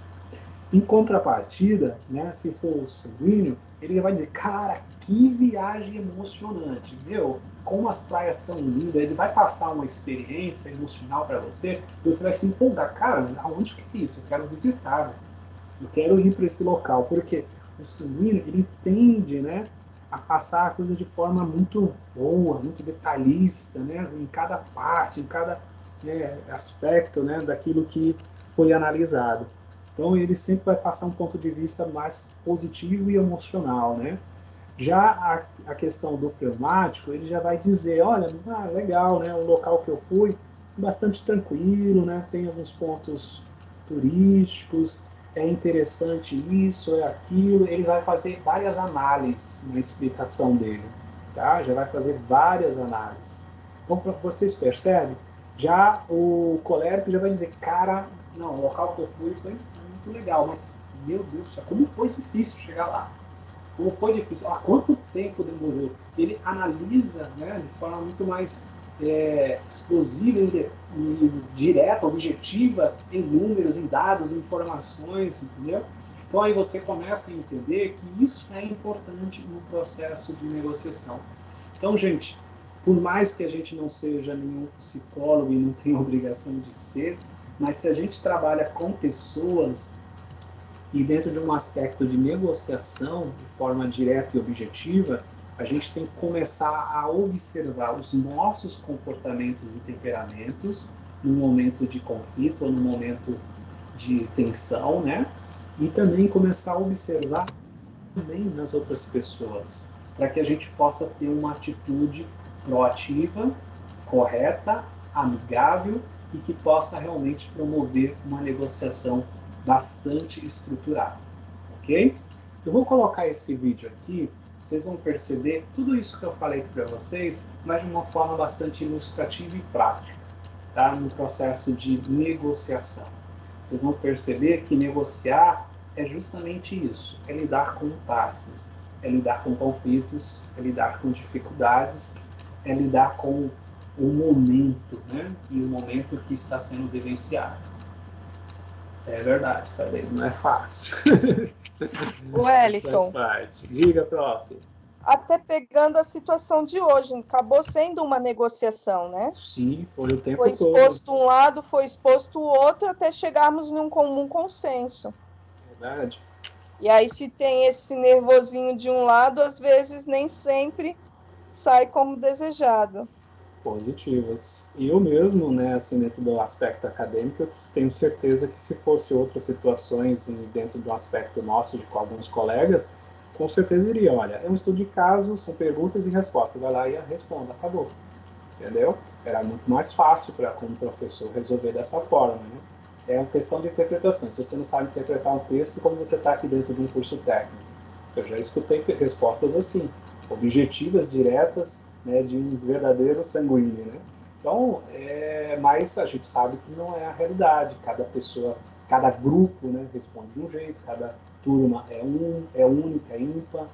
Speaker 1: Em contrapartida, né, se for o sanguíneo, ele vai dizer, cara, que viagem emocionante, meu, como as praias são lindas, ele vai passar uma experiência emocional para você, e você vai se empolgar, cara, aonde que é isso? Eu quero visitar, eu quero ir para esse local, porque o sanguíneo, ele tende, né, a passar a coisa de forma muito boa, muito detalhista, né, em cada parte, em cada aspecto, né, daquilo que foi analisado. Então, ele sempre vai passar um ponto de vista mais positivo e emocional, né? Já a questão do fleumático, ele já vai dizer, olha, legal, né? O local que eu fui, bastante tranquilo, né? Tem alguns pontos turísticos, é interessante isso, é aquilo, ele vai fazer várias análises na explicação dele, tá? Já vai fazer várias análises. Então, vocês percebem? Já o colérico já vai dizer, cara, não, o local que eu fui foi muito legal, mas, meu Deus, como foi difícil chegar lá? Como foi difícil? Há quanto tempo demorou? Ele analisa, né, de forma muito mais explosiva e direta, objetiva, em números, em dados, em informações, entendeu? Então aí você começa a entender que isso é importante no processo de negociação. Então, gente, por mais que a gente não seja nenhum psicólogo e não tenha obrigação de ser, mas se a gente trabalha com pessoas e dentro de um aspecto de negociação, de forma direta e objetiva, a gente tem que começar a observar os nossos comportamentos e temperamentos no momento de conflito ou no momento de tensão, né? E também começar a observar também nas outras pessoas, para que a gente possa ter uma atitude proativa, correta, amigável e que possa realmente promover uma negociação bastante estruturada, ok? Eu vou colocar esse vídeo aqui, vocês vão perceber tudo isso que eu falei para vocês, mas de uma forma bastante ilustrativa e prática, tá? No processo de negociação. Vocês vão perceber que negociar é justamente isso, é lidar com impasses, é lidar com conflitos, é lidar com dificuldades, é lidar com o momento, né? E o momento que está sendo vivenciado. É verdade, tá bem? Não é fácil.
Speaker 3: Wellington.
Speaker 1: Faz parte. Diga, prof.
Speaker 3: Até pegando a situação de hoje, acabou sendo uma negociação, né?
Speaker 1: Sim, foi o tempo
Speaker 3: foi
Speaker 1: todo.
Speaker 3: Foi exposto um lado, foi exposto o outro, até chegarmos num comum consenso.
Speaker 1: Verdade.
Speaker 3: E aí, se tem esse nervosinho de um lado, às vezes nem sempre sai como desejado.
Speaker 1: Positivas. E eu mesmo, né, assim, dentro do aspecto acadêmico, eu tenho certeza que se fosse outras situações dentro de um aspecto nosso, com alguns colegas, com certeza iria, olha, é um estudo de caso, são perguntas e respostas, vai lá e responda, acabou. Entendeu? Era muito mais fácil para como professor resolver dessa forma, né? É uma questão de interpretação. Se você não sabe interpretar um texto, como você está aqui dentro de um curso técnico? Eu já escutei respostas assim, objetivas, diretas, né, de um verdadeiro sanguíneo, né? Então, mas a gente sabe que não é a realidade. Cada pessoa, cada grupo, né, responde de um jeito, cada turma é única, é ímpar,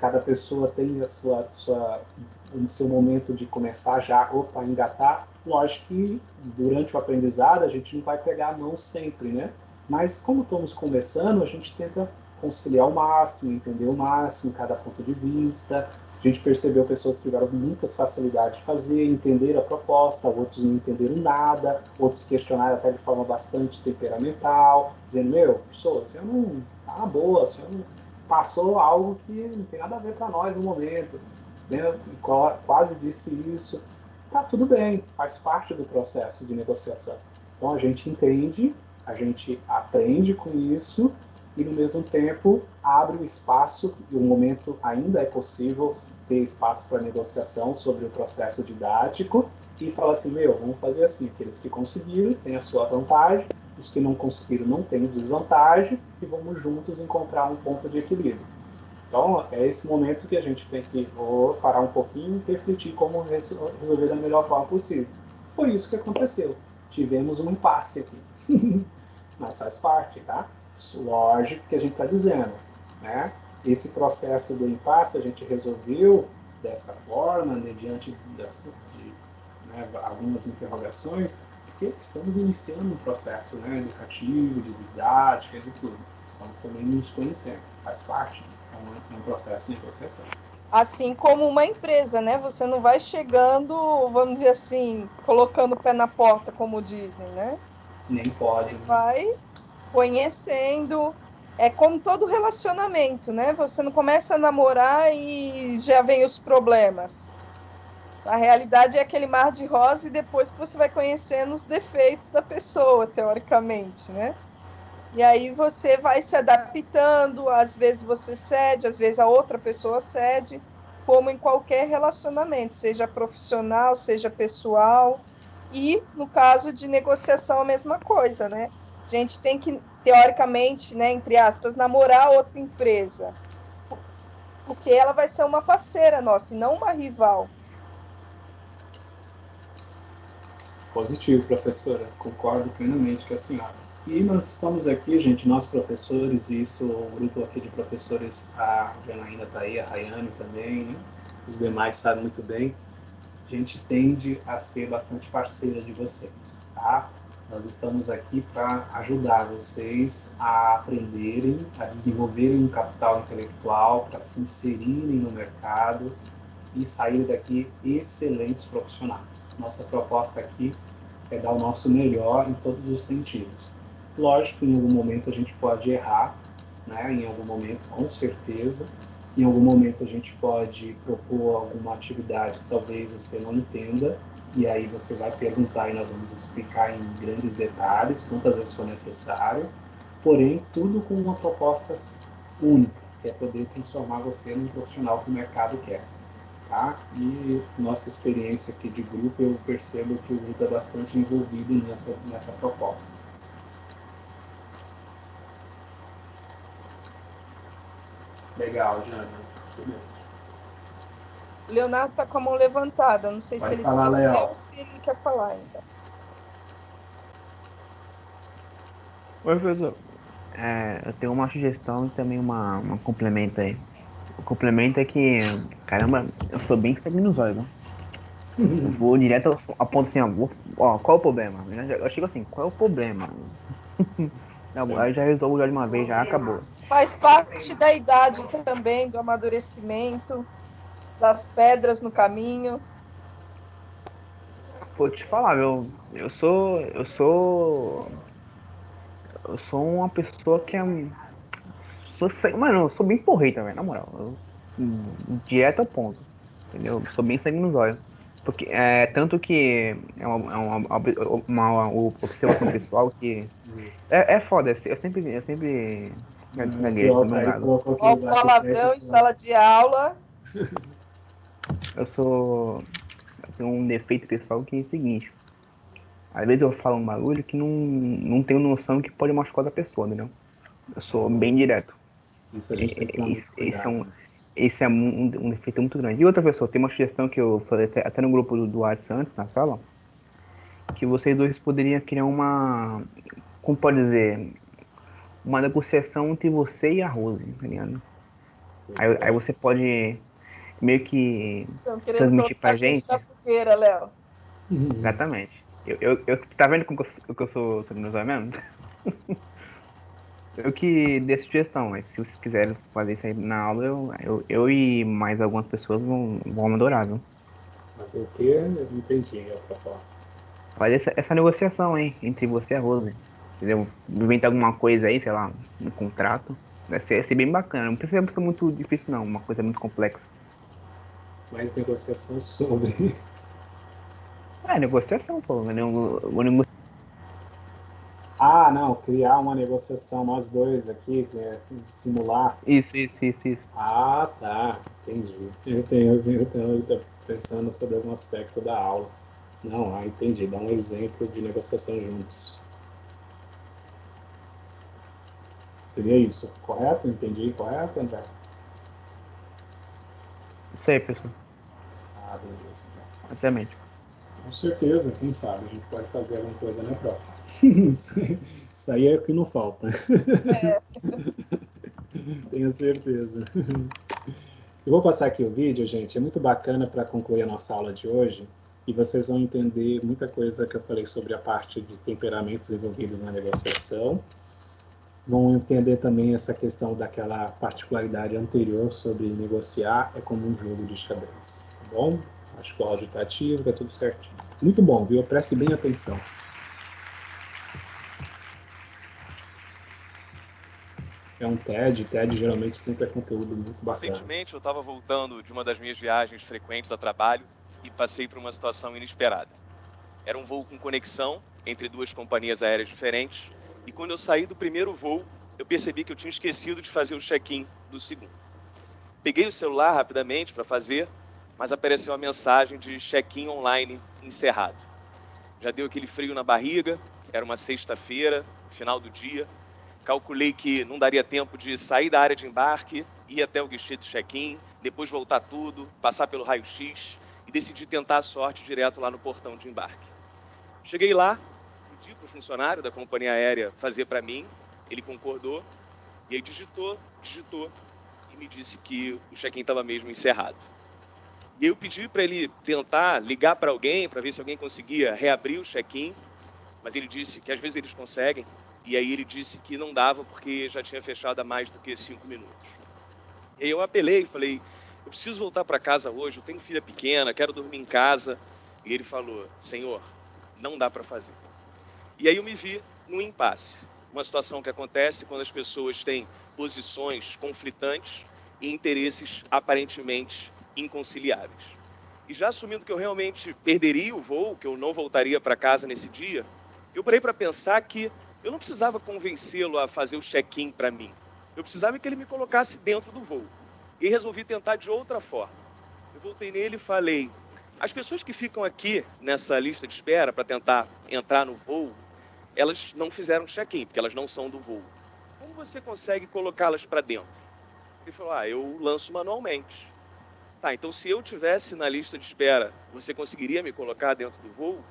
Speaker 1: cada pessoa tem o seu momento de começar já, engatar. Lógico que durante o aprendizado a gente não vai pegar a mão sempre, né? Mas como estamos conversando, a gente tenta conciliar o máximo, entender o máximo, cada ponto de vista. A gente percebeu pessoas que tiveram muitas facilidades de fazer, entender a proposta, outros não entenderam nada, outros questionaram até de forma bastante temperamental, dizendo, professor, você não tá boa, você não passou algo que não tem nada a ver para nós no momento, né? Quase disse isso. Tá tudo bem, faz parte do processo de negociação. Então a gente entende, a gente aprende com isso e no mesmo tempo abre o espaço, e o momento ainda é possível ter espaço para negociação sobre o processo didático e fala assim, vamos fazer assim, aqueles que conseguiram têm a sua vantagem, os que não conseguiram não têm desvantagem e vamos juntos encontrar um ponto de equilíbrio. Então, é esse momento que a gente tem que parar um pouquinho e refletir como resolver da melhor forma possível. Foi isso que aconteceu. Tivemos um impasse aqui. Mas faz parte, tá? Isso, lógico que a gente está dizendo, né? Esse processo do impasse a gente resolveu dessa forma, né, diante de algumas interrogações, porque estamos iniciando um processo, né, educativo, de didática, de tudo. Estamos também nos conhecendo, faz parte. É um processo de negociação.
Speaker 3: Assim como uma empresa, né? Você não vai chegando, vamos dizer assim, colocando o pé na porta, como dizem, né?
Speaker 1: Nem pode.
Speaker 3: Você vai conhecendo. É como todo relacionamento, né? Você não começa a namorar e já vem os problemas. A realidade é aquele mar de rosa e depois que você vai conhecendo os defeitos da pessoa, teoricamente, né? E aí você vai se adaptando, às vezes você cede, às vezes a outra pessoa cede, como em qualquer relacionamento, seja profissional, seja pessoal. E, no caso de negociação, a mesma coisa, né? A gente tem que, teoricamente, né, entre aspas, namorar outra empresa. Porque ela vai ser uma parceira nossa e não uma rival.
Speaker 1: Positivo, professora. Concordo plenamente com a senhora. E nós estamos aqui, gente, nós professores, e isso, o grupo aqui de professores, a Janaína está aí, a Rayane também, né? Os demais sabem muito bem. A gente tende a ser bastante parceira de vocês, tá? Nós estamos aqui para ajudar vocês a aprenderem, a desenvolverem um capital intelectual, para se inserirem no mercado e sair daqui excelentes profissionais. Nossa proposta aqui é dar o nosso melhor em todos os sentidos. Lógico, em algum momento a gente pode errar, né? Em algum momento, com certeza. Em algum momento a gente pode propor alguma atividade que talvez você não entenda, e aí você vai perguntar e nós vamos explicar em grandes detalhes, quantas vezes for necessário, porém tudo com uma proposta única, que é poder transformar você num profissional que o mercado quer. Tá? E nossa experiência aqui de grupo, eu percebo que o grupo é bastante envolvido nessa proposta. Legal, Jana.
Speaker 3: O Leonardo está com a mão levantada. Não sei se ele esqueceu ou se ele quer falar ainda.
Speaker 9: Oi, professor. Eu tenho uma sugestão e também uma complemento aí. O complemento é que, caramba, eu sou bem sangue nos olhos, né? Eu vou direto ao ponto assim, ó, qual é o problema? Eu chego assim, qual é o problema? Não, aí já resolvo já de uma vez, já acabou.
Speaker 3: Faz parte da idade também, do amadurecimento, das pedras no caminho.
Speaker 9: Vou te falar, eu sou uma pessoa que é... Mano, eu sou bem porreta, velho, na moral. Direto ao ponto, entendeu? Eu sou bem sangue nos olhos. Porque, tanto que é uma observação pessoal que é foda. Eu sempre gaguejo, sou drogado.
Speaker 3: Ó, o palavrão em sala de aula.
Speaker 9: Eu tenho um defeito pessoal que é o seguinte. Às vezes eu falo um bagulho que não tenho noção que pode machucar da pessoa, entendeu? Eu sou bem direto.
Speaker 1: Isso a gente tem que tomar muito cuidado.
Speaker 9: Esse é um defeito muito grande. E outra pessoa, tem uma sugestão que eu falei até no grupo do WhatsApp antes, na sala, que vocês dois poderiam criar como pode dizer, uma negociação entre você e a Rose, tá ligado? Aí você pode meio que transmitir pra gente.
Speaker 3: Da fogueira, Léo.
Speaker 9: Exatamente. Tá vendo como que eu sou sangue nos olhos mesmo? Eu que dei sugestão, mas se vocês quiserem fazer isso aí na aula, eu e mais algumas pessoas vão adorar, viu?
Speaker 1: Mas o que? Eu não entendi a proposta.
Speaker 9: Fazer essa negociação aí, entre você e a Rose. Entendeu? Inventar alguma coisa aí, sei lá, um contrato. Vai ser bem bacana. Não precisa ser muito difícil, não. Uma coisa muito complexa.
Speaker 1: Mas negociação sobre...
Speaker 9: negociação, pô.
Speaker 1: Ah, não, criar uma negociação nós dois aqui, simular.
Speaker 9: Isso.
Speaker 1: Ah, tá, entendi. Eu tô pensando sobre algum aspecto da aula. Não, entendi. Dá um exemplo de negociação juntos. Seria isso, correto? Entendi, correto, André?
Speaker 9: Isso aí, pessoal.
Speaker 1: Ah, beleza.
Speaker 9: Exatamente.
Speaker 1: Com certeza, quem sabe a gente pode fazer alguma coisa, né, prof? Isso aí é o que não falta. Tenho certeza. Eu vou passar aqui o vídeo, gente. É muito bacana para concluir a nossa aula de hoje. E vocês vão entender muita coisa que eu falei sobre a parte de temperamentos envolvidos na negociação. Vão entender também essa questão daquela particularidade anterior sobre negociar é como um jogo de xadrez. Tá bom? Acho que o áudio está ativo, está tudo certinho. Muito bom, viu? Preste bem atenção. É um TED. TED geralmente sempre é conteúdo muito bacana.
Speaker 13: Recentemente eu estava voltando de uma das minhas viagens frequentes a trabalho e passei por uma situação inesperada. Era um voo com conexão entre duas companhias aéreas diferentes e quando eu saí do primeiro voo, eu percebi que eu tinha esquecido de fazer o check-in do segundo. Peguei o celular rapidamente para fazer, mas apareceu a mensagem de check-in online encerrado. Já deu aquele frio na barriga, era uma sexta-feira, final do dia. Calculei que não daria tempo de sair da área de embarque, ir até o guichê de check-in, depois voltar tudo, passar pelo raio-x e decidi tentar a sorte direto lá no portão de embarque. Cheguei lá, pedi para o funcionário da companhia aérea fazer para mim, ele concordou, e aí digitou e me disse que o check-in estava mesmo encerrado. E eu pedi para ele tentar ligar para alguém, para ver se alguém conseguia reabrir o check-in, mas ele disse que às vezes eles conseguem, e aí ele disse que não dava porque já tinha fechado há mais do que 5 minutos. E aí eu apelei, falei, eu preciso voltar para casa hoje, eu tenho filha pequena, quero dormir em casa. E ele falou, senhor, não dá para fazer. E aí eu me vi num impasse, uma situação que acontece quando as pessoas têm posições conflitantes e interesses aparentemente inconciliáveis. E já assumindo que eu realmente perderia o voo, que eu não voltaria para casa nesse dia, eu parei para pensar que eu não precisava convencê-lo a fazer o check-in para mim. Eu precisava que ele me colocasse dentro do voo. E resolvi tentar de outra forma. Eu voltei nele e falei, as pessoas que ficam aqui nessa lista de espera para tentar entrar no voo, elas não fizeram check-in, porque elas não são do voo. Como você consegue colocá-las para dentro? Ele falou, eu lanço manualmente. Tá, então se eu tivesse na lista de espera, você conseguiria me colocar dentro do voo?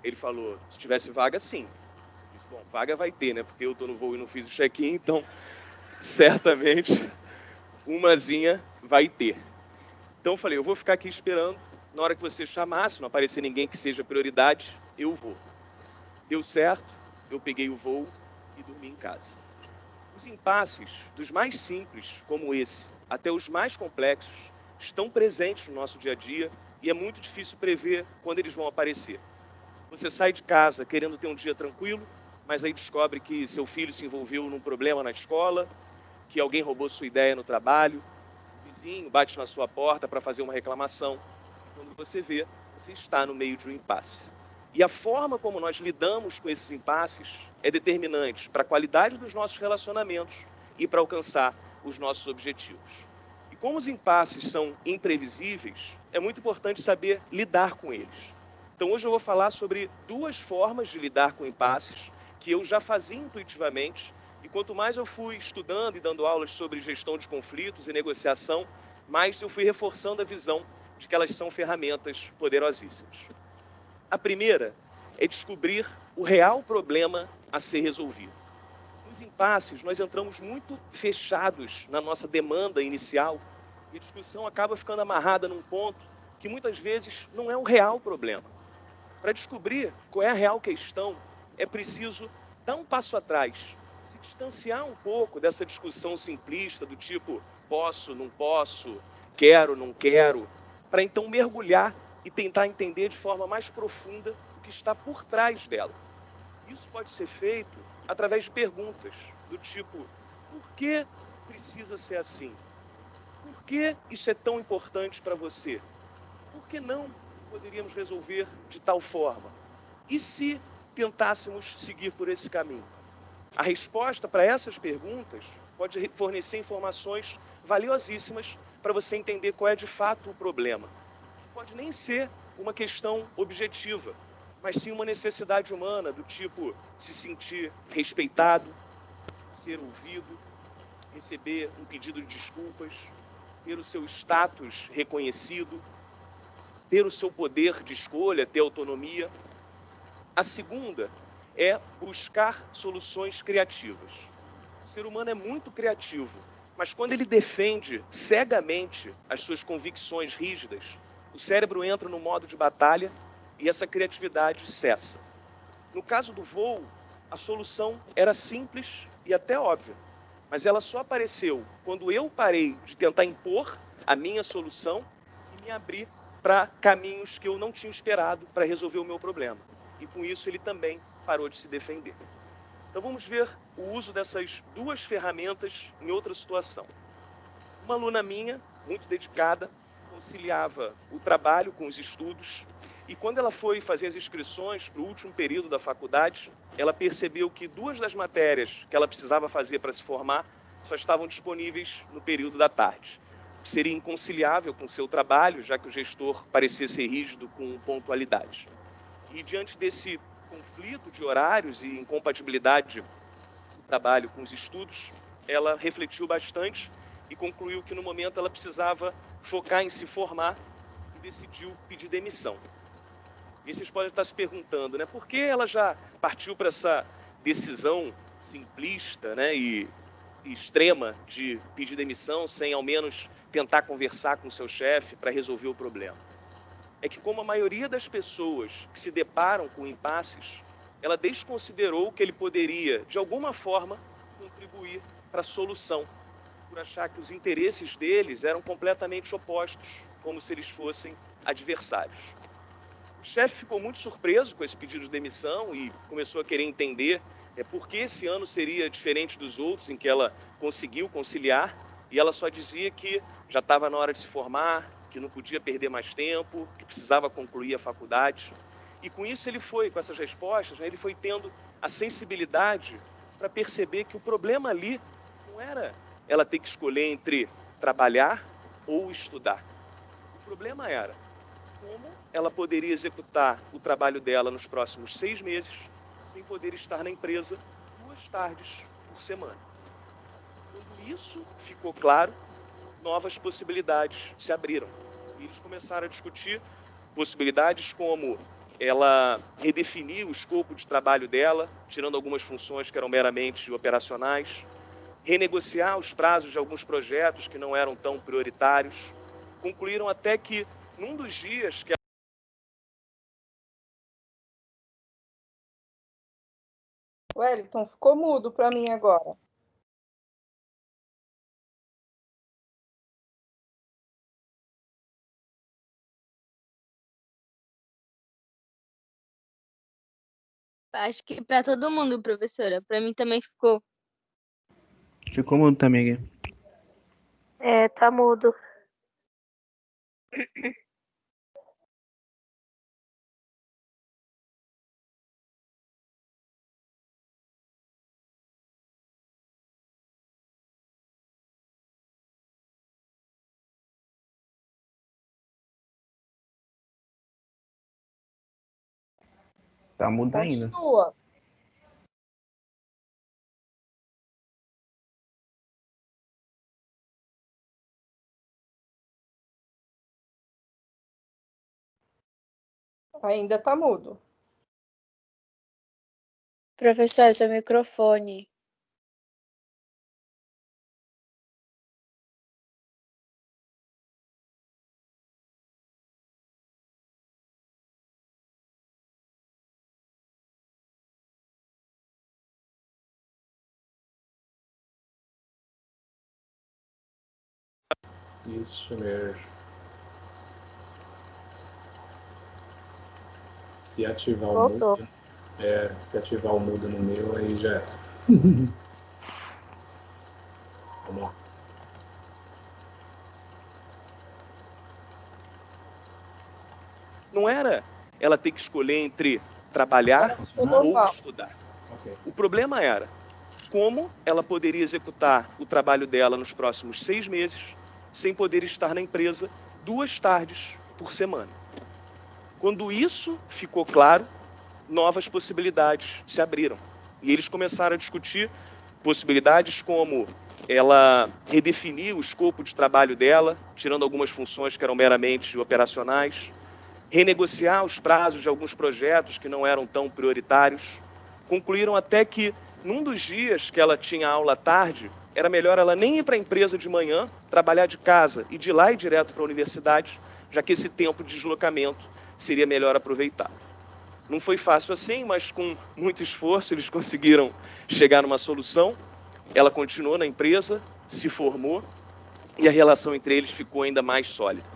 Speaker 13: Ele falou, se tivesse vaga, sim. Eu disse, bom, vaga vai ter, né? Porque eu estou no voo e não fiz o check-in, então certamente umazinha vai ter. Então eu falei, eu vou ficar aqui esperando. Na hora que você chamar, se não aparecer ninguém que seja prioridade, eu vou. Deu certo, eu peguei o voo e dormi em casa. Os impasses, dos mais simples, como esse, até os mais complexos, estão presentes no nosso dia a dia e é muito difícil prever quando eles vão aparecer. Você sai de casa querendo ter um dia tranquilo, mas aí descobre que seu filho se envolveu num problema na escola, que alguém roubou sua ideia no trabalho, o vizinho bate na sua porta para fazer uma reclamação. E quando você vê, você está no meio de um impasse. E a forma como nós lidamos com esses impasses é determinante para a qualidade dos nossos relacionamentos e para alcançar os nossos objetivos. E como os impasses são imprevisíveis, é muito importante saber lidar com eles. Então hoje eu vou falar sobre 2 formas de lidar com impasses que eu já fazia intuitivamente, e quanto mais eu fui estudando e dando aulas sobre gestão de conflitos e negociação, mais eu fui reforçando a visão de que elas são ferramentas poderosíssimas. A primeira é descobrir o real problema a ser resolvido. Nos impasses, nós entramos muito fechados na nossa demanda inicial e a discussão acaba ficando amarrada num ponto que muitas vezes não é o real problema. Para descobrir qual é a real questão, é preciso dar um passo atrás, se distanciar um pouco dessa discussão simplista do tipo posso, não posso, quero, não quero, para então mergulhar e tentar entender de forma mais profunda o que está por trás dela. Isso pode ser feito através de perguntas do tipo, por que precisa ser assim? Por que isso é tão importante para você? Por que não poderíamos resolver de tal forma? E se tentássemos seguir por esse caminho? A resposta para essas perguntas pode fornecer informações valiosíssimas para você entender qual é de fato o problema. Pode nem ser uma questão objetiva, mas sim uma necessidade humana do tipo se sentir respeitado, ser ouvido, receber um pedido de desculpas, ter o seu status reconhecido, ter o seu poder de escolha, ter autonomia. A segunda é buscar soluções criativas. O ser humano é muito criativo, mas quando ele defende cegamente as suas convicções rígidas, o cérebro entra no modo de batalha e essa criatividade cessa. No caso do voo, a solução era simples e até óbvia, mas ela só apareceu quando eu parei de tentar impor a minha solução e me abri para caminhos que eu não tinha esperado para resolver o meu problema. E com isso ele também parou de se defender. Então vamos ver o uso dessas 2 ferramentas em outra situação. Uma aluna minha, muito dedicada, conciliava o trabalho com os estudos e quando ela foi fazer as inscrições para o último período da faculdade, ela percebeu que 2 das matérias que ela precisava fazer para se formar só estavam disponíveis no período da tarde. Seria inconciliável com o seu trabalho, já que o gestor parecia ser rígido com pontualidade. E diante desse conflito de horários e incompatibilidade trabalho com os estudos, ela refletiu bastante e concluiu que no momento ela precisava focar em se formar e decidiu pedir demissão. E vocês podem estar se perguntando, né, por que ela já partiu para essa decisão simplista, né, e extrema de pedir demissão sem ao menos tentar conversar com o seu chefe para resolver o problema? É que, como a maioria das pessoas que se deparam com impasses, ela desconsiderou que ele poderia, de alguma forma, contribuir para a solução, por achar que os interesses deles eram completamente opostos, como se eles fossem adversários. O chefe ficou muito surpreso com esse pedido de demissão e começou a querer entender por que esse ano seria diferente dos outros em que ela conseguiu conciliar, e ela só dizia que já estava na hora de se formar, que não podia perder mais tempo, que precisava concluir a faculdade. E com isso com essas respostas, ele foi tendo a sensibilidade para perceber que o problema ali não era ela ter que escolher entre trabalhar ou estudar. O problema era como ela poderia executar o trabalho dela nos próximos 6 meses sem poder estar na empresa 2 tardes por semana. Quando isso ficou claro, novas possibilidades se abriram. E eles começaram a discutir possibilidades como ela redefinir o escopo de trabalho dela, tirando algumas funções que eram meramente operacionais, renegociar os prazos de alguns projetos que não eram tão prioritários. Concluíram até que, num dos dias que
Speaker 3: Wellington, ficou mudo para mim agora.
Speaker 11: Acho que para todo mundo, professora. Para mim também ficou.
Speaker 9: Ficou mudo também aqui.
Speaker 5: Tá mudo.
Speaker 9: Tá mudo ainda.
Speaker 3: Continua. Ainda tá mudo.
Speaker 10: Professor, seu microfone.
Speaker 1: Isso mesmo. Se ativar o
Speaker 5: Voltou.
Speaker 1: mudo, se ativar o mudo no meu, aí já era. Vamos lá.
Speaker 13: não era ela ter que escolher entre trabalhar ou estudar.
Speaker 1: Okay.
Speaker 13: O problema era como ela poderia executar o trabalho dela nos próximos 6 meses sem poder estar na empresa 2 tardes por semana. Quando isso ficou claro, novas possibilidades se abriram. E eles começaram a discutir possibilidades como ela redefinir o escopo de trabalho dela, tirando algumas funções que eram meramente operacionais, renegociar os prazos de alguns projetos que não eram tão prioritários. Concluíram até que, num dos dias que ela tinha aula à tarde, era melhor ela nem ir para a empresa de manhã, trabalhar de casa e de lá ir direto para a universidade, já que esse tempo de deslocamento seria melhor aproveitado. Não foi fácil assim, mas com muito esforço eles conseguiram chegar numa solução. Ela continuou na empresa, se formou e a relação entre eles ficou ainda mais sólida.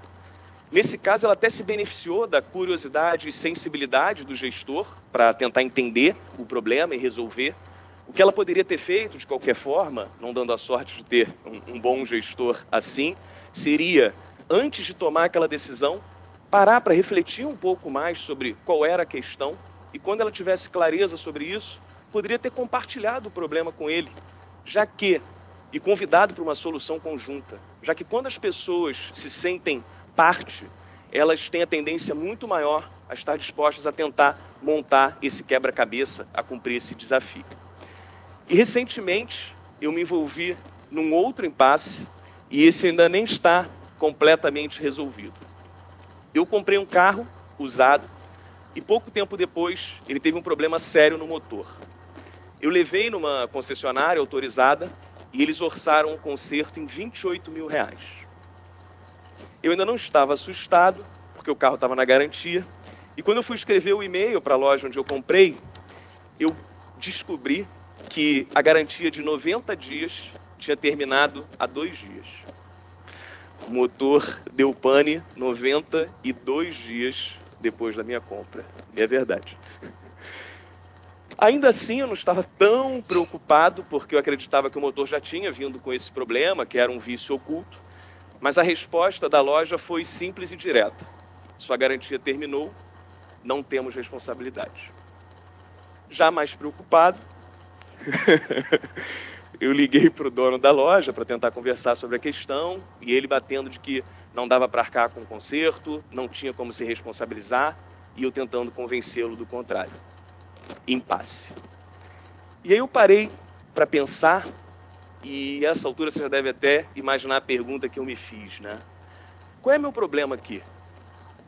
Speaker 13: Nesse caso, ela até se beneficiou da curiosidade e sensibilidade do gestor para tentar entender o problema e resolver. O que ela poderia ter feito, de qualquer forma, não dando a sorte de ter um bom gestor assim, seria, antes de tomar aquela decisão, parar para refletir um pouco mais sobre qual era a questão e, quando ela tivesse clareza sobre isso, poderia ter compartilhado o problema com ele, e convidado para uma solução conjunta, já que quando as pessoas se sentem parte, elas têm a tendência muito maior a estar dispostas a tentar montar esse quebra-cabeça, a cumprir esse desafio. E recentemente eu me envolvi num outro impasse e esse ainda nem está completamente resolvido. Eu comprei um carro usado e pouco tempo depois ele teve um problema sério no motor. Eu levei numa concessionária autorizada e eles orçaram um conserto em R$28 mil. Eu ainda não estava assustado, porque o carro estava na garantia, e quando eu fui escrever o e-mail para a loja onde eu comprei, eu descobri que a garantia de 90 dias tinha terminado há 2 dias. O motor deu pane 92 dias depois da minha compra. E é verdade. Ainda assim, eu não estava tão preocupado, porque eu acreditava que o motor já tinha vindo com esse problema, que era um vício oculto. Mas a resposta da loja foi simples e direta. Sua garantia terminou, não temos responsabilidade. Já mais preocupado, eu liguei para o dono da loja para tentar conversar sobre a questão, e ele batendo de que não dava para arcar com o conserto, não tinha como se responsabilizar, e eu tentando convencê-lo do contrário. Impasse. E aí eu parei para pensar, e a essa altura você já deve até imaginar a pergunta que eu me fiz, né? Qual é meu problema aqui?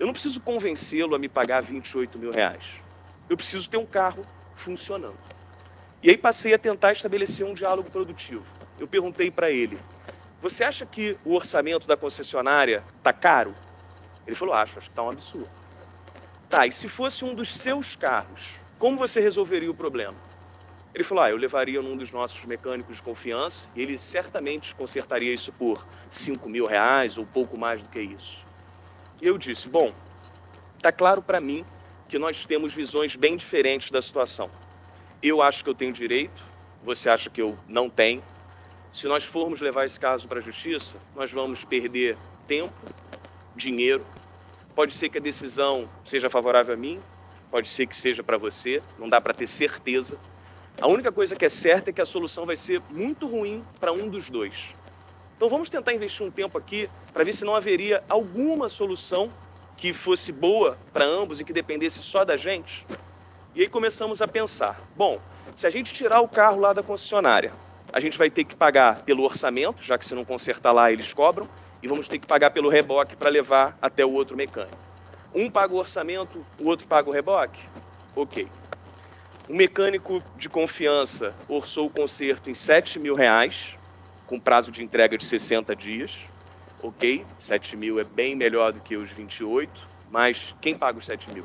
Speaker 13: Eu não preciso convencê-lo a me pagar R$28 mil. Eu preciso ter um carro funcionando. E aí passei a tentar estabelecer um diálogo produtivo. Eu perguntei para ele, você acha que o orçamento da concessionária está caro? Ele falou, acho que está um absurdo. Tá, e se fosse um dos seus carros, como você resolveria o problema? Ele falou, eu levaria num dos nossos mecânicos de confiança e ele certamente consertaria isso por R$5 mil ou pouco mais do que isso. E eu disse, bom, está claro para mim que nós temos visões bem diferentes da situação. Eu acho que eu tenho direito, você acha que eu não tenho. Se nós formos levar esse caso para a justiça, nós vamos perder tempo, dinheiro. Pode ser que a decisão seja favorável a mim, pode ser que seja para você, não dá para ter certeza. A única coisa que é certa é que a solução vai ser muito ruim para um dos dois. Então vamos tentar investir um tempo aqui para ver se não haveria alguma solução que fosse boa para ambos e que dependesse só da gente. E aí começamos a pensar, bom, se a gente tirar o carro lá da concessionária, a gente vai ter que pagar pelo orçamento, já que se não consertar lá eles cobram, e vamos ter que pagar pelo reboque para levar até o outro mecânico. Um paga o orçamento, o outro paga o reboque? Ok. Um mecânico de confiança orçou o conserto em R$7 mil, com prazo de entrega de 60 dias. Ok, 7 mil é bem melhor do que os 28, mas quem paga os 7 mil?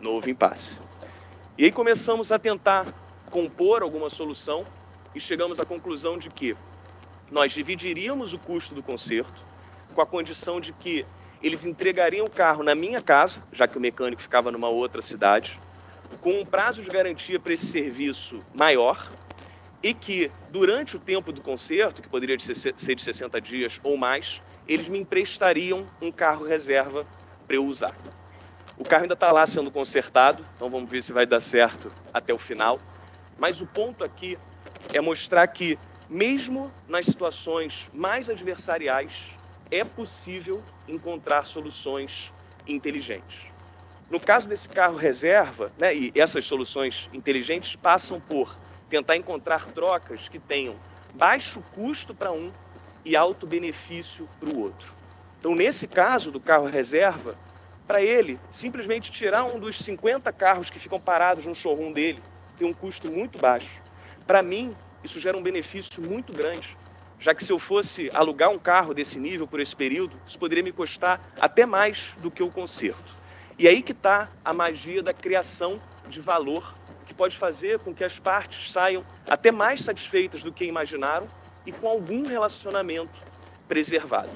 Speaker 13: Novo impasse. E aí começamos a tentar compor alguma solução e chegamos à conclusão de que nós dividiríamos o custo do conserto com a condição de que eles entregariam o carro na minha casa, já que o mecânico ficava numa outra cidade, com um prazo de garantia para esse serviço maior e que, durante o tempo do conserto, que poderia ser de 60 dias ou mais, eles me emprestariam um carro reserva para eu usar. O carro ainda está lá sendo consertado, então vamos ver se vai dar certo até o final. Mas o ponto aqui é mostrar que, mesmo nas situações mais adversariais, é possível encontrar soluções inteligentes. No caso desse carro reserva, né, e essas soluções inteligentes passam por tentar encontrar trocas que tenham baixo custo para um e alto benefício para o outro. Então, nesse caso do carro reserva, para ele, simplesmente tirar um dos 50 carros que ficam parados no showroom dele tem um custo muito baixo. Para mim, isso gera um benefício muito grande, já que se eu fosse alugar um carro desse nível por esse período, isso poderia me custar até mais do que o conserto. E aí que está a magia da criação de valor, que pode fazer com que as partes saiam até mais satisfeitas do que imaginaram e com algum relacionamento preservado.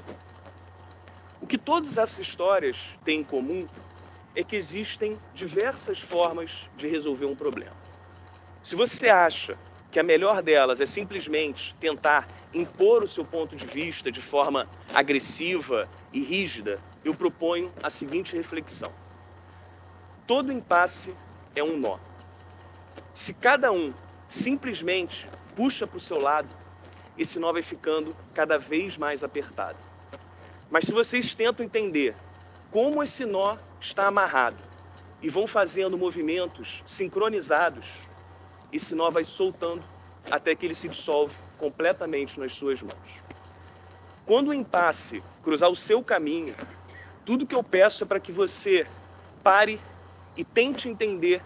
Speaker 13: O que todas essas histórias têm em comum é que existem diversas formas de resolver um problema. Se você acha que a melhor delas é simplesmente tentar impor o seu ponto de vista de forma agressiva e rígida, eu proponho a seguinte reflexão. Todo impasse é um nó. Se cada um simplesmente puxa para o seu lado, esse nó vai ficando cada vez mais apertado. Mas se vocês tentam entender como esse nó está amarrado e vão fazendo movimentos sincronizados, esse nó vai soltando até que ele se dissolve completamente nas suas mãos. Quando o impasse cruzar o seu caminho, tudo que eu peço é para que você pare e tente entender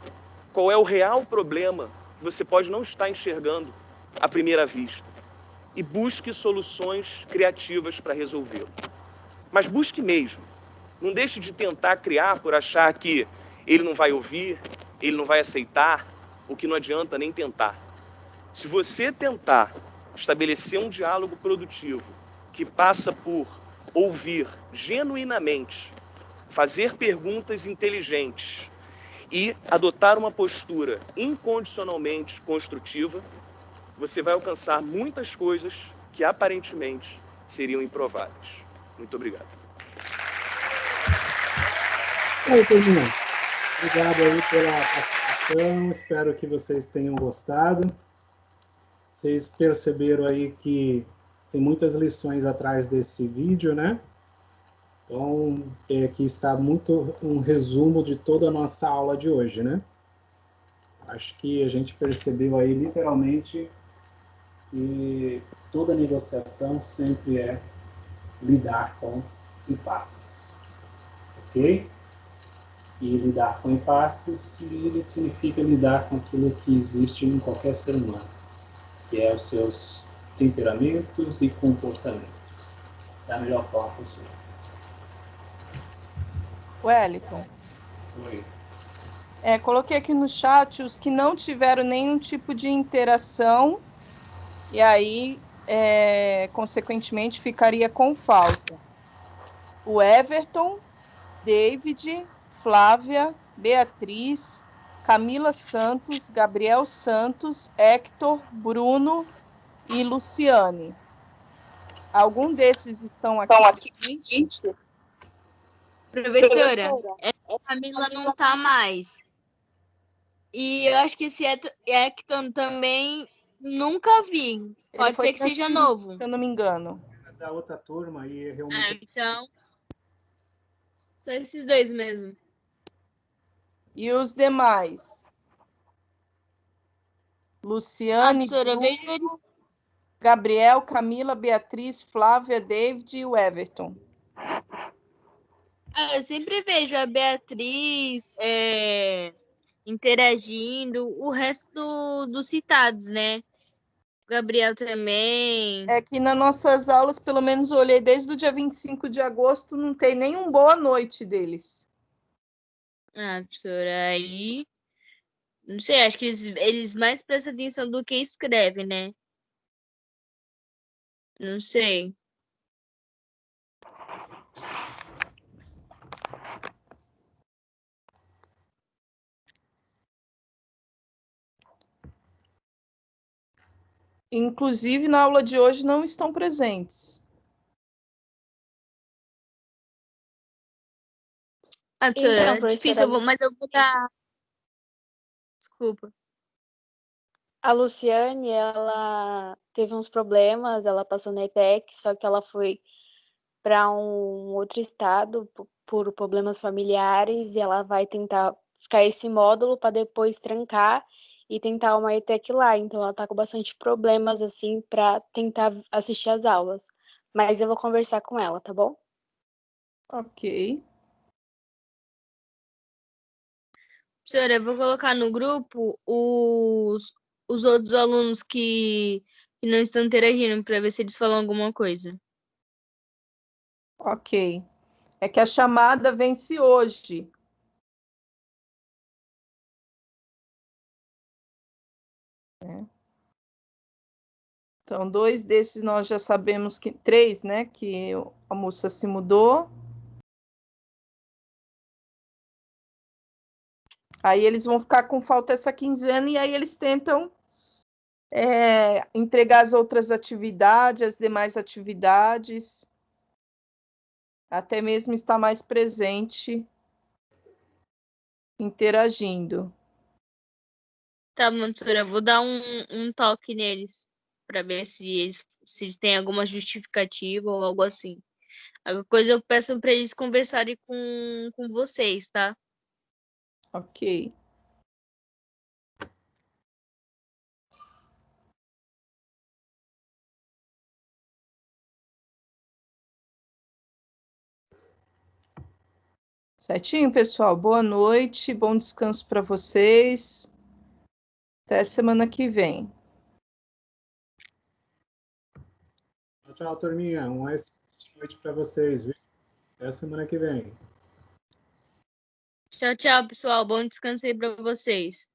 Speaker 13: qual é o real problema que você pode não estar enxergando à primeira vista e busque soluções criativas para resolvê-lo. Mas busque mesmo. Não deixe de tentar criar por achar que ele não vai ouvir, ele não vai aceitar, ou que não adianta nem tentar. Se você tentar estabelecer um diálogo produtivo que passa por ouvir genuinamente, fazer perguntas inteligentes e adotar uma postura incondicionalmente construtiva, você vai alcançar muitas coisas que aparentemente seriam improváveis. Muito obrigado.
Speaker 1: Isso aí, turminha. Obrigado aí pela participação. Espero que vocês tenham gostado. Vocês perceberam aí que tem muitas lições atrás desse vídeo, né? Então, aqui está muito um resumo de toda a nossa aula de hoje, né? Acho que a gente percebeu aí literalmente que toda negociação sempre é lidar com impasses, ok? E lidar com impasses significa lidar com aquilo que existe em qualquer ser humano, que é os seus temperamentos e comportamentos, da melhor forma possível.
Speaker 3: Wellington,
Speaker 1: Oi.
Speaker 3: coloquei aqui no chat os que não tiveram nenhum tipo de interação, e aí, consequentemente, ficaria com falta. O Everton, David, Flávia, Beatriz, Camila Santos, Gabriel Santos, Hector, Bruno e Luciane. Algum desses estão aqui presentes?
Speaker 11: Professora, essa Camila não tá mais. E eu acho que esse Hector também nunca vi. Pode ser que seja novo.
Speaker 3: Se eu não me engano.
Speaker 1: É da outra turma e realmente...
Speaker 11: Então, são esses dois mesmo.
Speaker 3: E os demais? Luciane,
Speaker 11: professora,
Speaker 3: Bruno,
Speaker 11: vejo eles...
Speaker 3: Gabriel, Camila, Beatriz, Flávia, David e o Everton.
Speaker 11: Eu sempre vejo a Beatriz interagindo, o resto dos citados, né? O Gabriel também.
Speaker 3: É que nas nossas aulas, pelo menos eu olhei desde o dia 25 de agosto, não tem nenhum boa noite deles.
Speaker 11: Professora, aí... Não sei, acho que eles mais prestam atenção do que escrevem, né? Não sei.
Speaker 3: Inclusive, na aula de hoje não estão presentes.
Speaker 11: Então, é difícil, mas eu vou dar... Desculpa.
Speaker 10: A Luciane, ela teve uns problemas, ela passou na ETEC, só que ela foi para um outro estado por problemas familiares e ela vai tentar ficar esse módulo para depois trancar e tentar uma ETEC lá. Então ela tá com bastante problemas assim para tentar assistir às aulas. Mas eu vou conversar com ela, tá bom?
Speaker 3: Ok.
Speaker 11: Senhora, eu vou colocar no grupo os outros alunos que não estão interagindo para ver se eles falam alguma coisa.
Speaker 3: Ok. É que a chamada vence hoje. Então, 2 desses nós já sabemos que... 3, né? Que a moça se mudou. Aí eles vão ficar com falta essa quinzena e aí eles tentam entregar as outras atividades, as demais atividades, até mesmo estar mais presente, interagindo.
Speaker 11: Tá bom, senhora, eu vou dar um toque neles para ver se eles têm alguma justificativa ou algo assim. Alguma coisa eu peço para eles conversarem com vocês, tá?
Speaker 3: Ok. Certinho, pessoal? Boa noite, bom descanso para vocês. Até semana que vem.
Speaker 1: Tchau, turminha. Uma excelente noite para vocês, viu? Até semana que vem.
Speaker 11: Tchau, tchau, pessoal. Bom descanso aí para vocês.